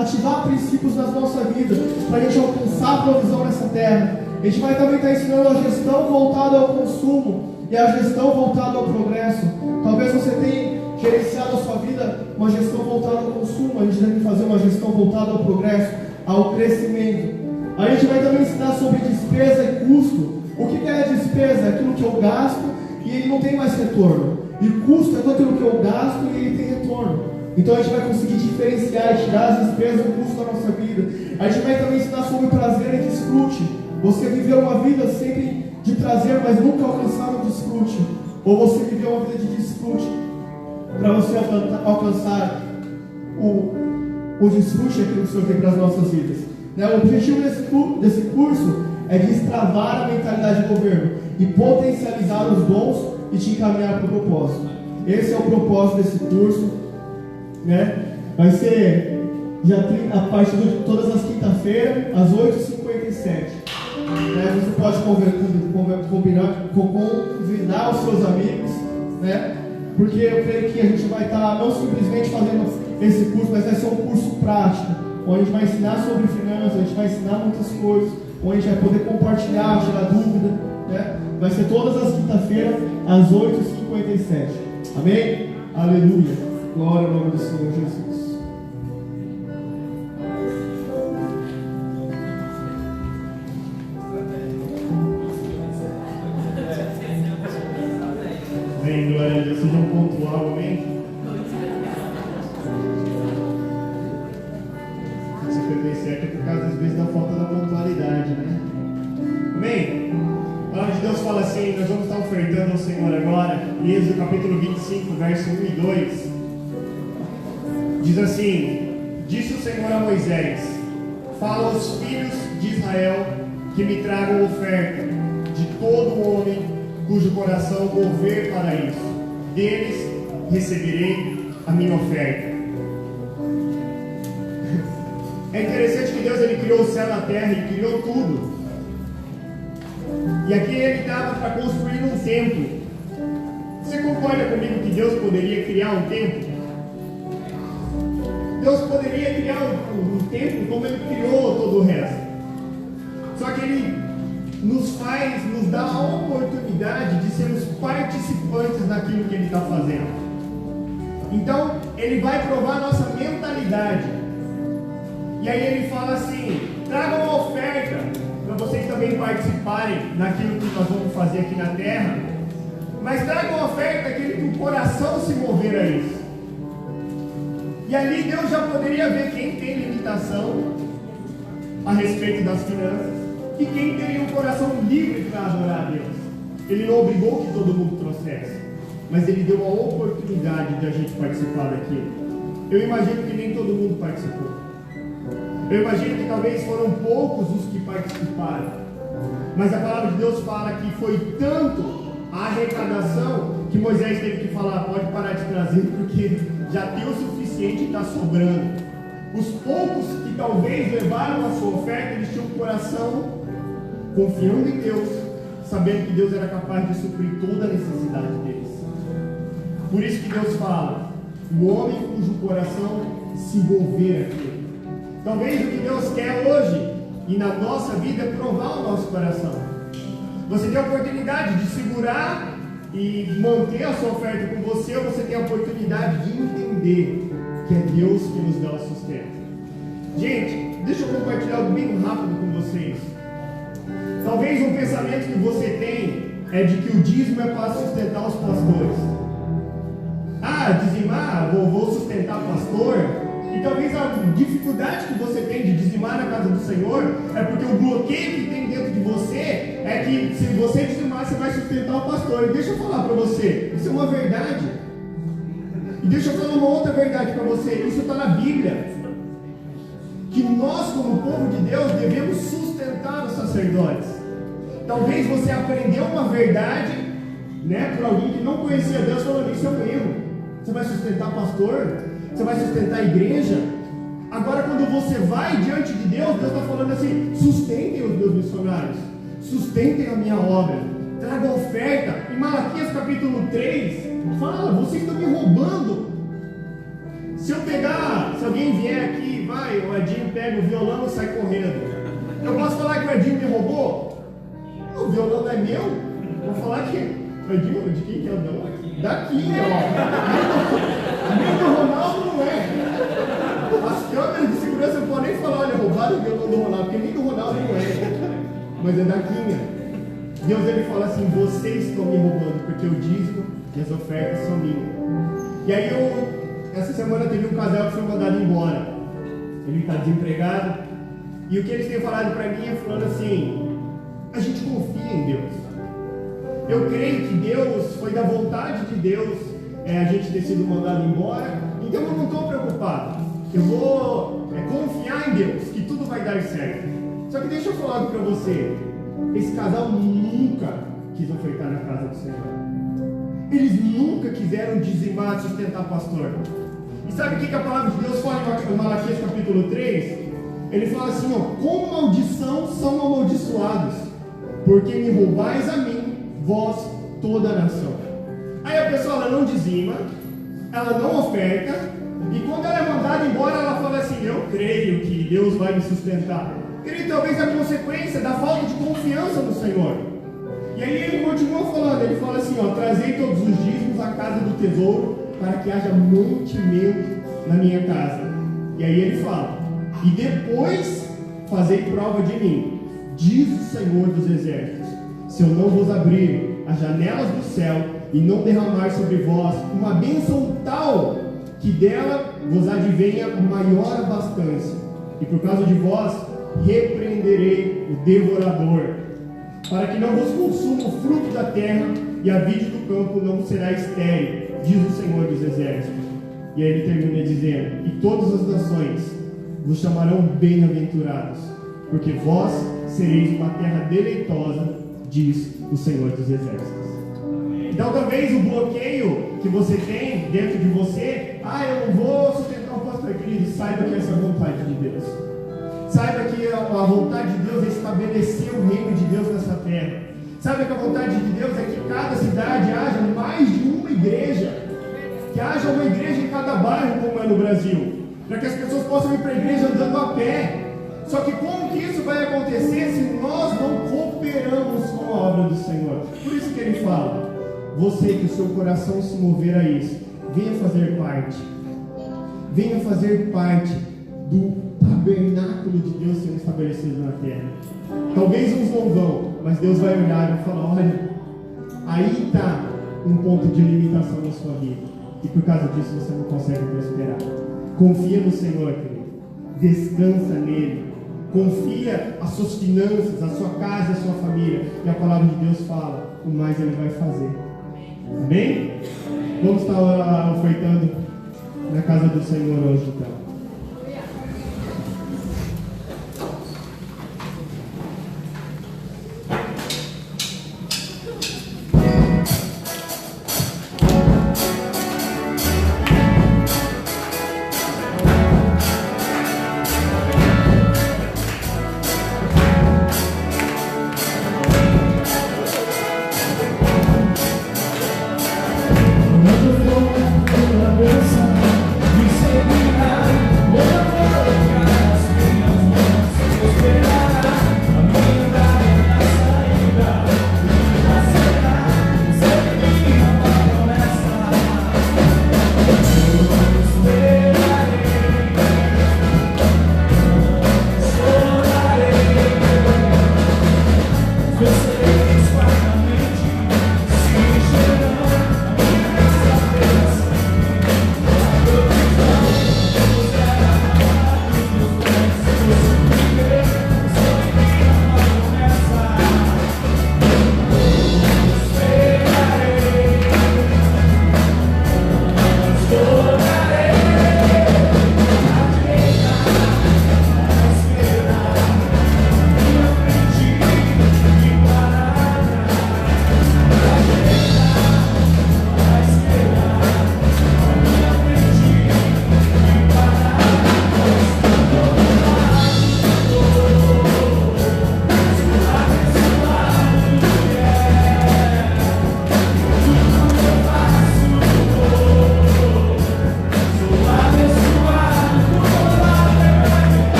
ativar princípios na nossa vida para a gente alcançar a provisão nessa terra. A gente vai também estar ensinando a gestão voltada ao consumo e a gestão voltada ao progresso. Talvez você tenha gerenciado a sua vida uma gestão voltada ao consumo, a gente deve fazer uma gestão voltada ao progresso, ao crescimento. A gente vai também ensinar sobre despesa e custo. O que é a despesa? É aquilo que eu gasto e ele não tem mais retorno. E custo é tudo aquilo que eu gasto e ele tem retorno. Então a gente vai conseguir diferenciar e tirar as despesas do custo da nossa vida. A gente vai também ensinar sobre prazer e desfrute. Você viver uma vida sempre de prazer, mas nunca alcançar o desfrute. Ou você viver uma vida de desfrute para você alcançar o desfrute aquilo que o Senhor tem para as nossas vidas. O objetivo desse curso é destravar a mentalidade de governo e potencializar os dons e te encaminhar para o propósito. Esse é o propósito desse curso, Vai ser a partir de todas as quinta-feiras, às 8h57. Você pode convidar os seus amigos, porque eu creio que a gente vai estar não simplesmente fazendo esse curso, mas vai ser um curso prático, onde a gente vai ensinar sobre finanças, a gente vai ensinar muitas coisas, onde a gente vai poder compartilhar, tirar dúvida, Vai ser todas as quinta-feiras, às 8h57. Amém? Aleluia. Glória ao nome do Senhor Jesus. Amém, glória a Deus. Sejam pontual, amém? 57 é por causa, às vezes, da falta da pontualidade, Amém? A palavra de Deus fala assim, nós vamos estar ofertando ao Senhor agora, em Êxodo capítulo 25, verso 1 e 2. Diz assim: disse o Senhor a Moisés: fala aos filhos de Israel que me tragam oferta de todo homem cujo coração mover para isso. Deles receberei a minha oferta. É interessante que Deus ele criou o céu e a terra, Ele criou tudo. E aqui Ele dava para construir um templo. Você concorda comigo que Deus poderia criar um templo? Deus poderia criar um templo como Ele criou todo o resto. Só que Ele nos dá a oportunidade de sermos participantes daquilo que Ele está fazendo. Então, Ele vai provar a nossa mentalidade. E aí Ele fala assim: tragam uma oferta para vocês também participarem naquilo que nós vamos fazer aqui na terra. Mas tragam uma oferta aquele que o coração se mover a isso. E ali Deus já poderia ver quem tem limitação a respeito das finanças e quem teria um coração livre para adorar a Deus. Ele não obrigou que todo mundo trouxesse, mas Ele deu a oportunidade de a gente participar daquilo. Eu imagino que nem todo mundo participou. Eu imagino que talvez foram poucos os que participaram. Mas a palavra de Deus fala que foi tanto a arrecadação que Moisés teve que falar: pode parar de trazer, porque já tem o suficiente e está sobrando. Os poucos que talvez levaram a sua oferta, eles tinham um coração confiando em Deus, sabendo que Deus era capaz de suprir toda a necessidade deles. Por isso que Deus fala: o homem cujo coração se envolver aqui. Talvez o que Deus quer hoje e na nossa vida é provar o nosso coração. Você tem a oportunidade de segurar e manter a sua oferta com você, ou você tem a oportunidade de entender que é Deus que nos dá o sustento. Gente, deixa eu compartilhar algo bem rápido com vocês. Talvez um pensamento que você tem é de que o dízimo é para sustentar os pastores. Dizimar, vou sustentar pastor. E talvez a dificuldade que você tem de dizimar na casa do Senhor é porque o bloqueio que tem dentro de você é que se você dizimar, você vai sustentar o pastor. E deixa eu falar para você, isso é uma verdade. E deixa eu falar uma outra verdade para você, isso está na Bíblia. Que que nós, como povo de Deus, devemos sustentar os sacerdotes. Talvez você aprendeu uma verdade, né, por alguém que não conhecia Deus, falando: isso é um erro. Você vai sustentar pastor? Você vai sustentar a igreja? Agora, quando você vai diante de Deus, Deus está falando assim: sustentem os meus missionários, sustentem a minha obra, tragam oferta. Em Malaquias capítulo 3, fala: vocês estão me roubando. Se alguém vier aqui, o Edinho pega o violão e sai correndo. Eu posso falar que o Edinho me roubou? O violão não é meu? Vou falar que o Edinho, de quem que é o violão? Daqui, ó. Nem do Ronaldo não é. As câmeras de segurança não podem nem falar: olha, roubaram o violão do Ronaldo, porque nem do Ronaldo não é. Mas é daqui, né? Deus, ele fala assim: vocês estão me roubando, porque o dízimo e as ofertas são minhas. E aí essa semana teve um casal que foi mandado embora. Ele está desempregado. E o que eles têm falado para mim é falando assim: a gente confia em Deus. Eu creio que Deus, foi da vontade de Deus a gente ter sido mandado embora. Então eu não estou preocupado. Eu vou confiar em Deus, que tudo vai dar certo. Só que deixa eu falar algo para você. Esse casal nunca quis ofertar na casa do Senhor. Eles nunca quiseram dizimar, sustentar pastor. E sabe o que a palavra de Deus fala em Malaquias capítulo 3? Ele fala assim: ó, com maldição são amaldiçoados, porque me roubais a mim, vós, toda a nação. Aí a pessoa, ela não dizima, ela não oferta, e quando ela é mandada embora, ela fala assim: eu creio que Deus vai me sustentar. Querido, talvez a consequência da falta de confiança no Senhor. E aí ele continua falando, ele fala assim: ó, trazei todos os dízimos à casa do tesouro, para que haja mantimento na minha casa. E aí ele fala: e depois fazei prova de mim, diz o Senhor dos exércitos, se eu não vos abrir as janelas do céu e não derramar sobre vós uma bênção tal, que dela vos advenha maior abastança, e por causa de vós repreenderei o devorador, para que não vos consuma o fruto da terra, e a vide do campo não será estéril, diz o Senhor dos exércitos. E aí ele termina dizendo: e todas as nações vos chamarão bem-aventurados, porque vós sereis uma terra deleitosa, diz o Senhor dos exércitos. Então talvez o bloqueio que você tem dentro de você: eu não vou sustentar o pastor. Querido, saiba que essa é a vontade de Deus. Saiba que a vontade de Deus é estabelecer o reino de Deus nessa terra. Saiba que a vontade de Deus é que cada cidade haja mais de uma igreja, que haja uma igreja em cada bairro, como é no Brasil, para que as pessoas possam ir para a igreja andando a pé. Só que como que isso vai acontecer se nós não cooperamos com a obra do Senhor? Por isso que ele fala: você, que o seu coração se mover a isso, venha fazer parte. Venha fazer parte do tabernáculo de Deus sendo estabelecido na terra. Talvez uns não vão, mas Deus vai olhar e vai falar: olha, aí está um ponto de limitação na sua vida, e por causa disso você não consegue prosperar. Confia no Senhor, querido. Descansa nele. Confia as suas finanças, a sua casa, a sua família, e a palavra de Deus fala: o mais ele vai fazer. Amém? Vamos estar ofertando na casa do Senhor hoje, então. Quando for a cabeça, me seguirá.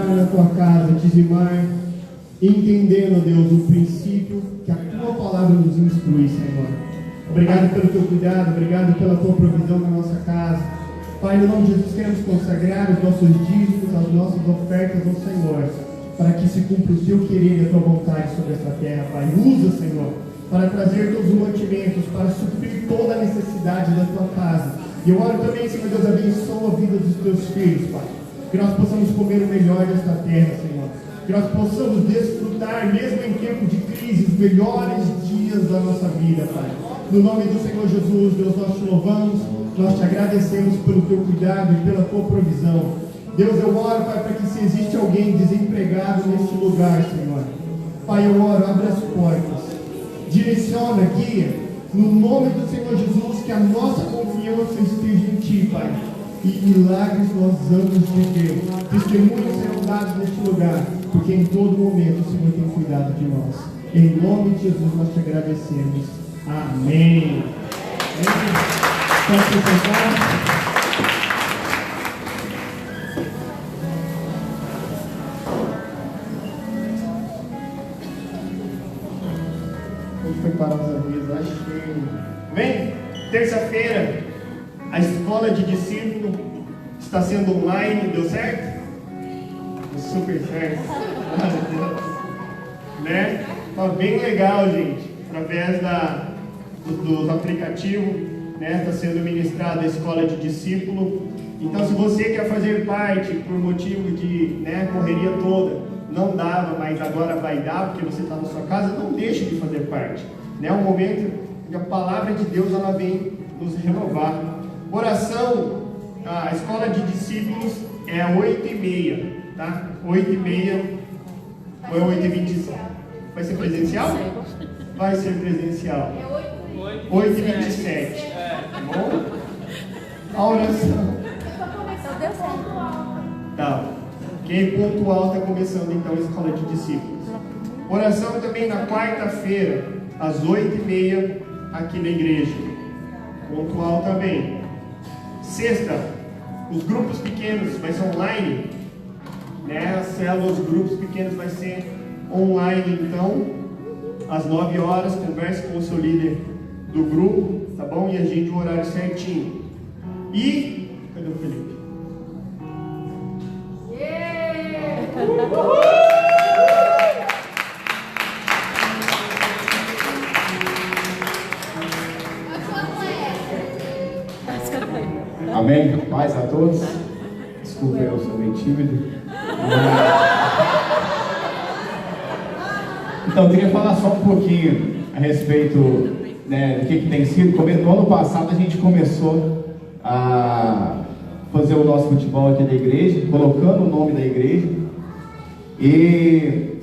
ofertar na tua casa, dizimar, entendendo, Deus, o princípio que a tua palavra nos instrui, Senhor. Obrigado pelo teu cuidado, obrigado pela tua provisão na nossa casa. Pai, no nome de Jesus, queremos consagrar os nossos dízimos, as nossas ofertas ao Senhor, para que se cumpra o teu querer e a tua vontade sobre esta terra, Pai. Usa, Senhor, para trazer todos os mantimentos, para suprir toda a necessidade da tua casa. E eu oro também, Senhor Deus, abençoa a vida dos teus filhos, Pai. Que nós possamos comer o melhor desta terra, Senhor. Que nós possamos desfrutar, mesmo em tempo de crise, os melhores dias da nossa vida, Pai. No nome do Senhor Jesus, Deus, nós te louvamos, nós te agradecemos pelo teu cuidado e pela tua provisão. Deus, eu oro, Pai, para que se existe alguém desempregado neste lugar, Senhor. Pai, eu oro, abre as portas, direciona, guia, no nome do Senhor Jesus, que a nossa confiança esteja em Ti, Pai. E milagres nós vamos viver. Testemunhos serão dados neste lugar, porque em todo momento o Senhor tem cuidado de nós. Em nome de Jesus nós te agradecemos. Amém. Pode se sentar. Vamos preparar os avisos. Achei. Vem, terça-feira, a escola de discípulo está sendo online, deu certo? Deu super certo. Né? Tá bem legal, gente. Através dos aplicativos, né? Está sendo ministrada a escola de discípulo. Então, se você quer fazer parte por motivo de, né, correria toda, não dava, mas agora vai dar, porque você está na sua casa, não deixe de fazer parte. É um momento que a palavra de Deus ela vem nos renovar. Oração, a escola de discípulos é 8h30, tá? 8h30 ou é 8h25? Vai ser presencial? Vai ser presencial. 8h27. Tá bom? A oração. Tá. Quem pontual está começando então a escola de discípulos. Oração também na quarta-feira, às 8h30, aqui na igreja. Pontual também. Sexta, os grupos pequenos vai ser online, né? As células, os grupos pequenos vai ser online, então, às 9 horas, converse com o seu líder do grupo, tá bom? E agende o horário certinho. E, cadê o Felipe? Amém? Paz a todos. Desculpa, eu sou meio tímido. Então, eu queria falar só um pouquinho a respeito, né, do que tem sido. No ano passado, a gente começou a fazer o nosso futebol aqui da igreja, colocando o nome da igreja. E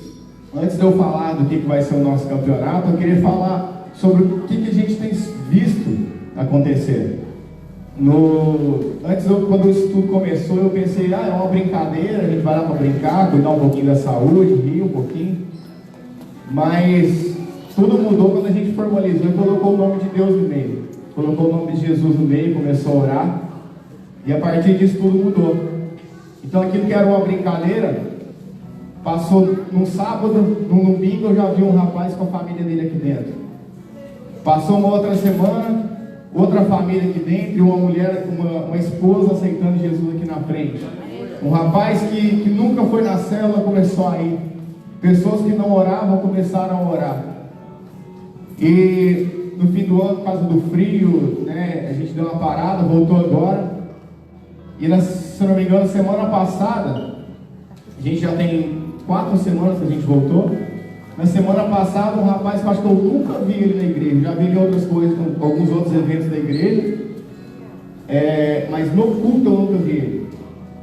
antes de eu falar do que vai ser o nosso campeonato, eu queria falar sobre o que a gente tem visto acontecer. Quando isso tudo começou, eu pensei, é uma brincadeira, a gente vai lá para brincar, cuidar um pouquinho da saúde, rir um pouquinho. Mas tudo mudou quando a gente formalizou e colocou o nome de Deus no meio. Colocou o nome de Jesus no meio, começou a orar. E a partir disso tudo mudou. Então aquilo que era uma brincadeira, passou num sábado, num domingo eu já vi um rapaz com a família dele aqui dentro. Passou uma outra semana, outra família aqui dentro, e uma mulher, uma esposa aceitando Jesus aqui na frente. Um rapaz que nunca foi na célula começou a ir. Pessoas que não oravam começaram a orar. E no fim do ano, por causa do frio, né, a gente deu uma parada, voltou agora. E se eu não me engano, semana passada, a gente já tem 4 semanas que a gente voltou. Na semana passada, um rapaz que eu acho que eu nunca vi ele na igreja, já vi ele em outras coisas, com alguns outros eventos da igreja, mas no culto eu nunca vi ele.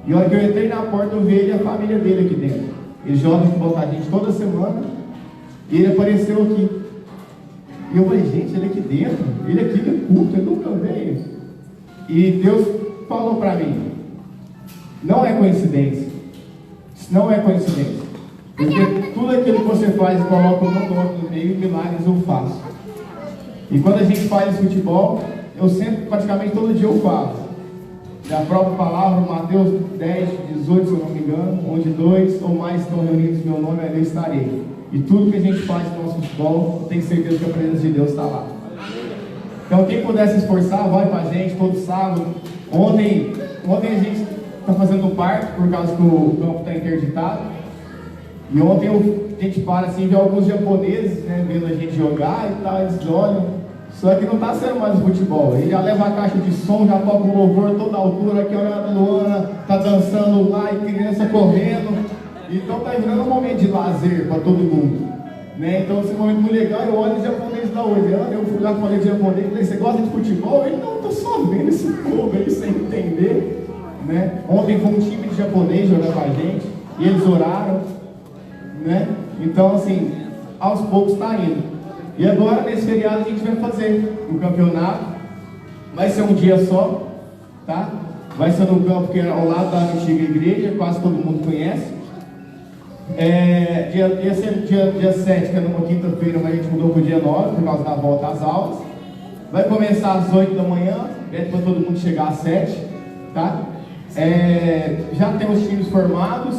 E a hora que eu entrei na porta, eu vi ele e a família dele aqui dentro. Eles jogam de botar a gente toda semana, e ele apareceu aqui. E eu falei, gente, ele aqui dentro, ele aqui no culto, ele nunca veio. E Deus falou para mim, não é coincidência, isso não é coincidência. Porque tudo aquilo que você faz e coloca o meu nome no meio, milagres eu faço. E quando a gente faz esse futebol, eu sempre, praticamente todo dia eu falo, E a própria palavra, Mateus 10, 18, se eu não me engano, onde dois ou mais estão reunidos no meu nome, ali eu estarei. E tudo que a gente faz no nosso futebol, eu tenho certeza que a presença de Deus está lá. Então quem puder se esforçar, vai com a gente todo sábado. Ontem a gente está fazendo parte por causa que o campo está interditado. E ontem a gente para assim, vê alguns japoneses, né, vendo a gente jogar e tal, eles olham. Só que não está sendo mais futebol. Ele já leva a caixa de som, já toca um louvor toda altura, aqui olha a Luana, tá dançando lá e criança correndo. Então está virando um momento de lazer para todo mundo. Né? Então esse momento muito legal, eu olho os japoneses lá olhando, eu fui lá falei de japonês, falei, você gosta de futebol? Ele, não, estou só vendo esse povo aí sem entender. Né? Ontem foi um time de japonês jogar com a gente, e eles oraram. Né? Então assim, aos poucos está indo. E agora nesse feriado a gente vai fazer o campeonato. Vai ser um dia só, tá? Vai ser no campo que é ao lado da antiga igreja, quase todo mundo conhece. Ia ser dia 7, que é numa quinta-feira, mas a gente mudou para o dia 9 por causa da volta às aulas. Vai começar às 8 da manhã, para todo mundo chegar às 7, tá? Já tem os times formados.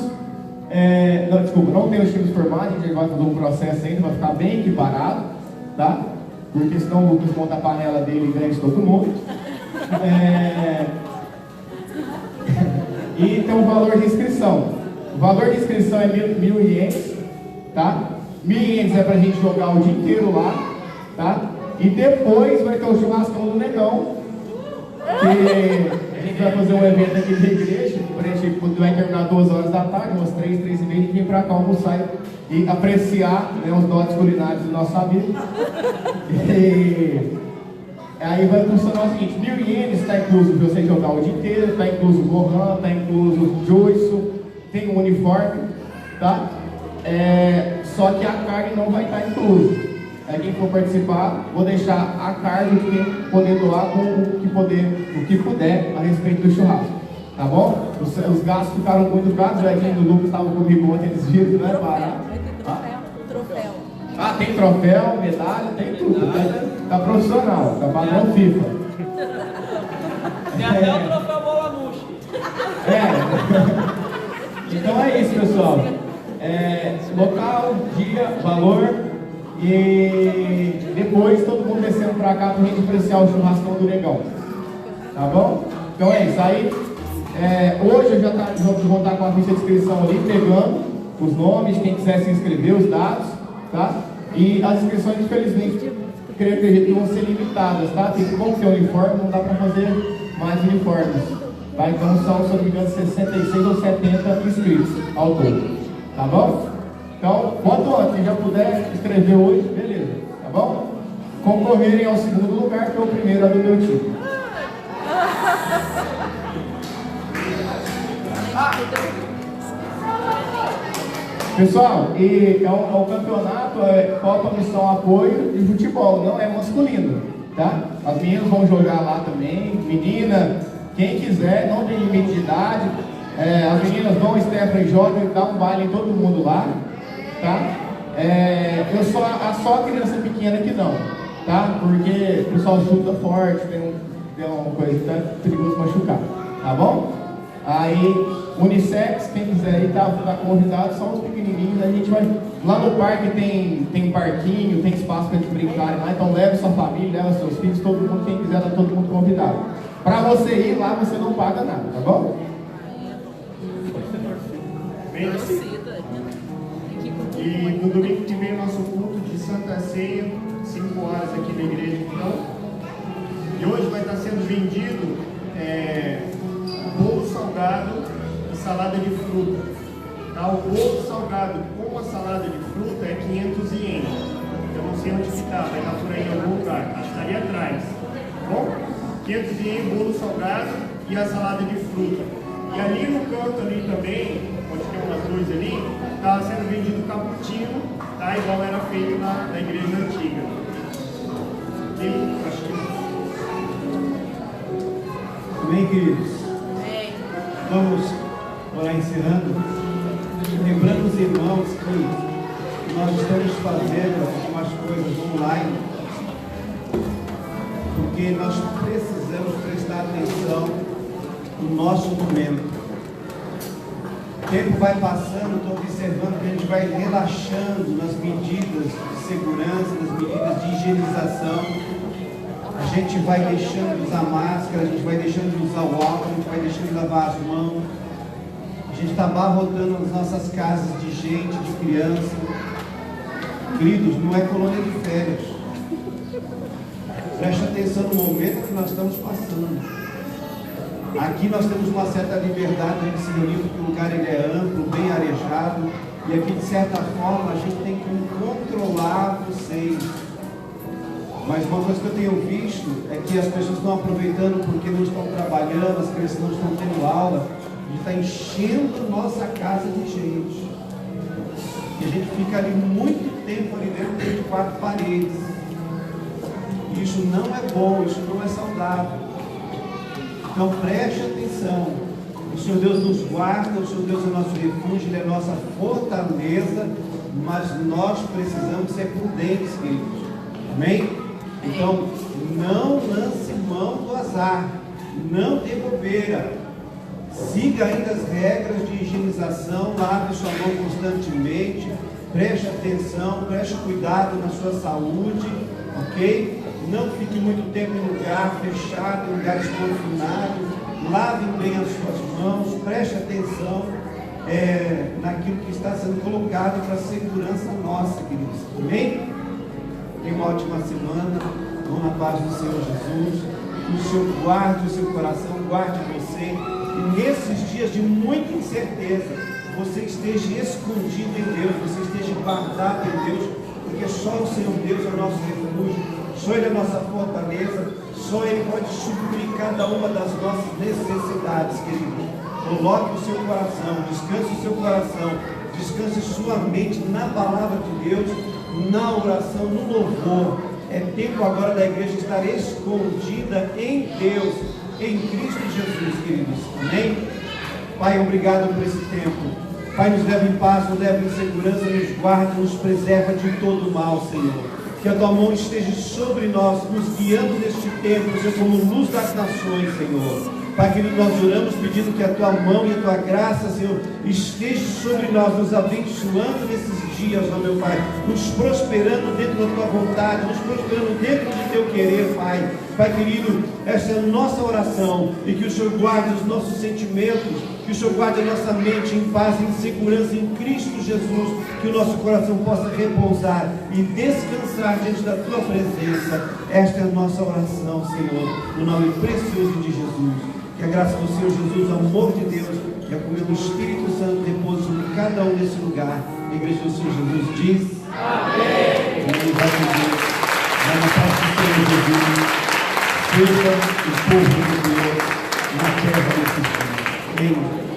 Não tem os times formados, a gente vai fazer um processo ainda, vai ficar bem equiparado, tá? Porque senão o Lucas monta a panela dele e ganha de todo mundo. E tem um valor de inscrição. O valor de inscrição é 1.000 ienes, tá? 1.000 ienes é pra gente jogar o dia inteiro lá, tá? E depois vai ter o churrascão do Negão, que a gente vai fazer um evento aqui na igreja, a gente vai terminar 2 horas da tarde, umas 3, 3 e meia, a gente vem pra cá almoçar e apreciar, né, os dotes culinários do nosso amigo. E aí vai funcionar o seguinte: 1.000 ienes está incluso você jogar o dia inteiro, está incluso o Gohan, está incluso o Joyce, tem um uniforme, tá? Só que a carne não vai estar inclusa. Quem for participar, vou deixar a carne de quem poder doar com o que puder a respeito do churrasco, tá bom? Os gastos ficaram muito caros, o Edinho do Lucas estava comigo ontem, eles viram que não é barato. Troféu. Ah, tem troféu, medalha, tem tudo. Tá profissional, tá padrão FIFA. Tem até o troféu bola murcha. Então é isso, pessoal. Local, dia, valor. E depois todo mundo descendo pra cá pra gente apreciar o churrascão do Negão. Tá bom? Então é isso aí. Hoje eu já vou estar com a ficha de inscrição ali, pegando os nomes, quem quiser se inscrever, os dados, tá? E as inscrições, infelizmente, creio que vão ser limitadas, tá? Como tem uniforme, não dá pra fazer mais uniformes. Tá? Então são, se eu não me engano, 66 ou 70 inscritos ao todo. Tá bom? Então, quanto antes, quem já puder escrever hoje, beleza, tá bom? Concorrerem ao segundo lugar, que é o primeiro do meu time. Pessoal, e o campeonato Copa Missão Apoio de futebol, não é masculino, tá? As meninas vão jogar lá também, menina, quem quiser, não tem limite de idade. As meninas vão, Stephanie joga e dá um baile em todo mundo lá. Tá? Só a criança pequena que não, tá? Porque o pessoal chuta forte, tem uma coisa que tá perigoso machucar, tá bom? Aí, unissex, quem quiser ir, tá convidado, só os pequenininhos. A gente vai, lá no parque tem parquinho, tem espaço para eles brincarem lá, então leve sua família, leve seus filhos, todo mundo, quem quiser, tá todo mundo convidado. Para você ir lá, você não paga nada, tá bom? E no domingo que vem, nosso culto de Santa Ceia, 5 horas aqui na igreja, então. E hoje vai estar sendo vendido bolo salgado e salada de fruta. Tá? O bolo salgado com a salada de fruta é 500 ienes. Eu não sei onde está, vai estar por aí em algum lugar. Acho que está ali atrás. Tá bom? 500 ienes, bolo salgado e a salada de fruta. E ali no canto ali também, onde tem umas luzes ali, está sendo vendido cappuccino, tá? Igual era feito na igreja antiga. E acho que... Amém, queridos? Vamos orar encerrando. Lembrando os irmãos que nós estamos fazendo algumas coisas online, porque nós precisamos prestar atenção o nosso momento. O tempo vai passando, estou observando que a gente vai relaxando nas medidas de segurança, nas medidas de higienização. A gente vai deixando de usar máscara, a gente vai deixando de usar o álcool, a gente vai deixando de lavar as mãos. A gente está abarrotando as nossas casas de gente, de criança. Queridos, não é colônia de férias. Preste atenção no momento que nós estamos passando. Aqui nós temos uma certa liberdade de se reunir, porque o lugar ele é amplo, bem arejado. E aqui, de certa forma, a gente tem que controlar vocês. Mas uma coisa que eu tenho visto é que as pessoas estão aproveitando porque não estão trabalhando, as crianças não estão tendo aula. A gente está enchendo nossa casa de gente. E a gente fica ali muito tempo ali dentro de 4 paredes. Isso não é bom, isso não é saudável. Então preste atenção. O Senhor Deus nos guarda, o Senhor Deus é nosso refúgio, Ele é nossa fortaleza, mas nós precisamos ser prudentes, queridos. Amém? Então, não lance mão do azar, não dê bobeira. Siga ainda as regras de higienização, lave sua mão constantemente, preste atenção, preste cuidado na sua saúde, ok? Não fique muito tempo em lugar fechado, em lugares confinados. Lave bem as suas mãos, preste atenção naquilo que está sendo colocado para a segurança nossa, queridos. Amém? Tenha uma ótima semana. Vão na paz do Senhor Jesus. Que o Senhor guarde o seu coração, guarde você. E nesses dias de muita incerteza, você esteja escondido em Deus, você esteja guardado em Deus, porque só o Senhor Deus é o nosso refúgio. Só Ele é a nossa fortaleza, só Ele pode suprir cada uma das nossas necessidades, querido. Coloque o seu coração, descanse o seu coração, descanse sua mente na palavra de Deus, na oração, no louvor. É tempo agora da igreja estar escondida em Deus, em Cristo Jesus, queridos. Amém? Pai, obrigado por esse tempo. Pai, nos leva em paz, nos leva em segurança, nos guarda, nos preserva de todo mal, Senhor. Que a tua mão esteja sobre nós, nos guiando neste tempo, Senhor, como luz das nações, Senhor. Pai querido, nós oramos pedindo que a tua mão e a tua graça, Senhor, esteja sobre nós, nos abençoando nesses dias, ó meu Pai, nos prosperando dentro da tua vontade, nos prosperando dentro do teu querer, Pai. Pai querido, essa é a nossa oração, e que o Senhor guarde os nossos sentimentos, que o Senhor guarde a nossa mente em paz, em segurança em Cristo Jesus, que o nosso coração possa repousar e descansar diante da tua presença. Esta é a nossa oração, Senhor, no nome precioso de Jesus. Que a graça do Senhor Jesus, o amor de Deus e a comunhão do Espírito Santo repouse sobre cada um nesse lugar. A igreja do Senhor Jesus diz: Amém. Vai na paz do Senhor Jesus. Seja o povo de Deus na terra desse dia. Amém.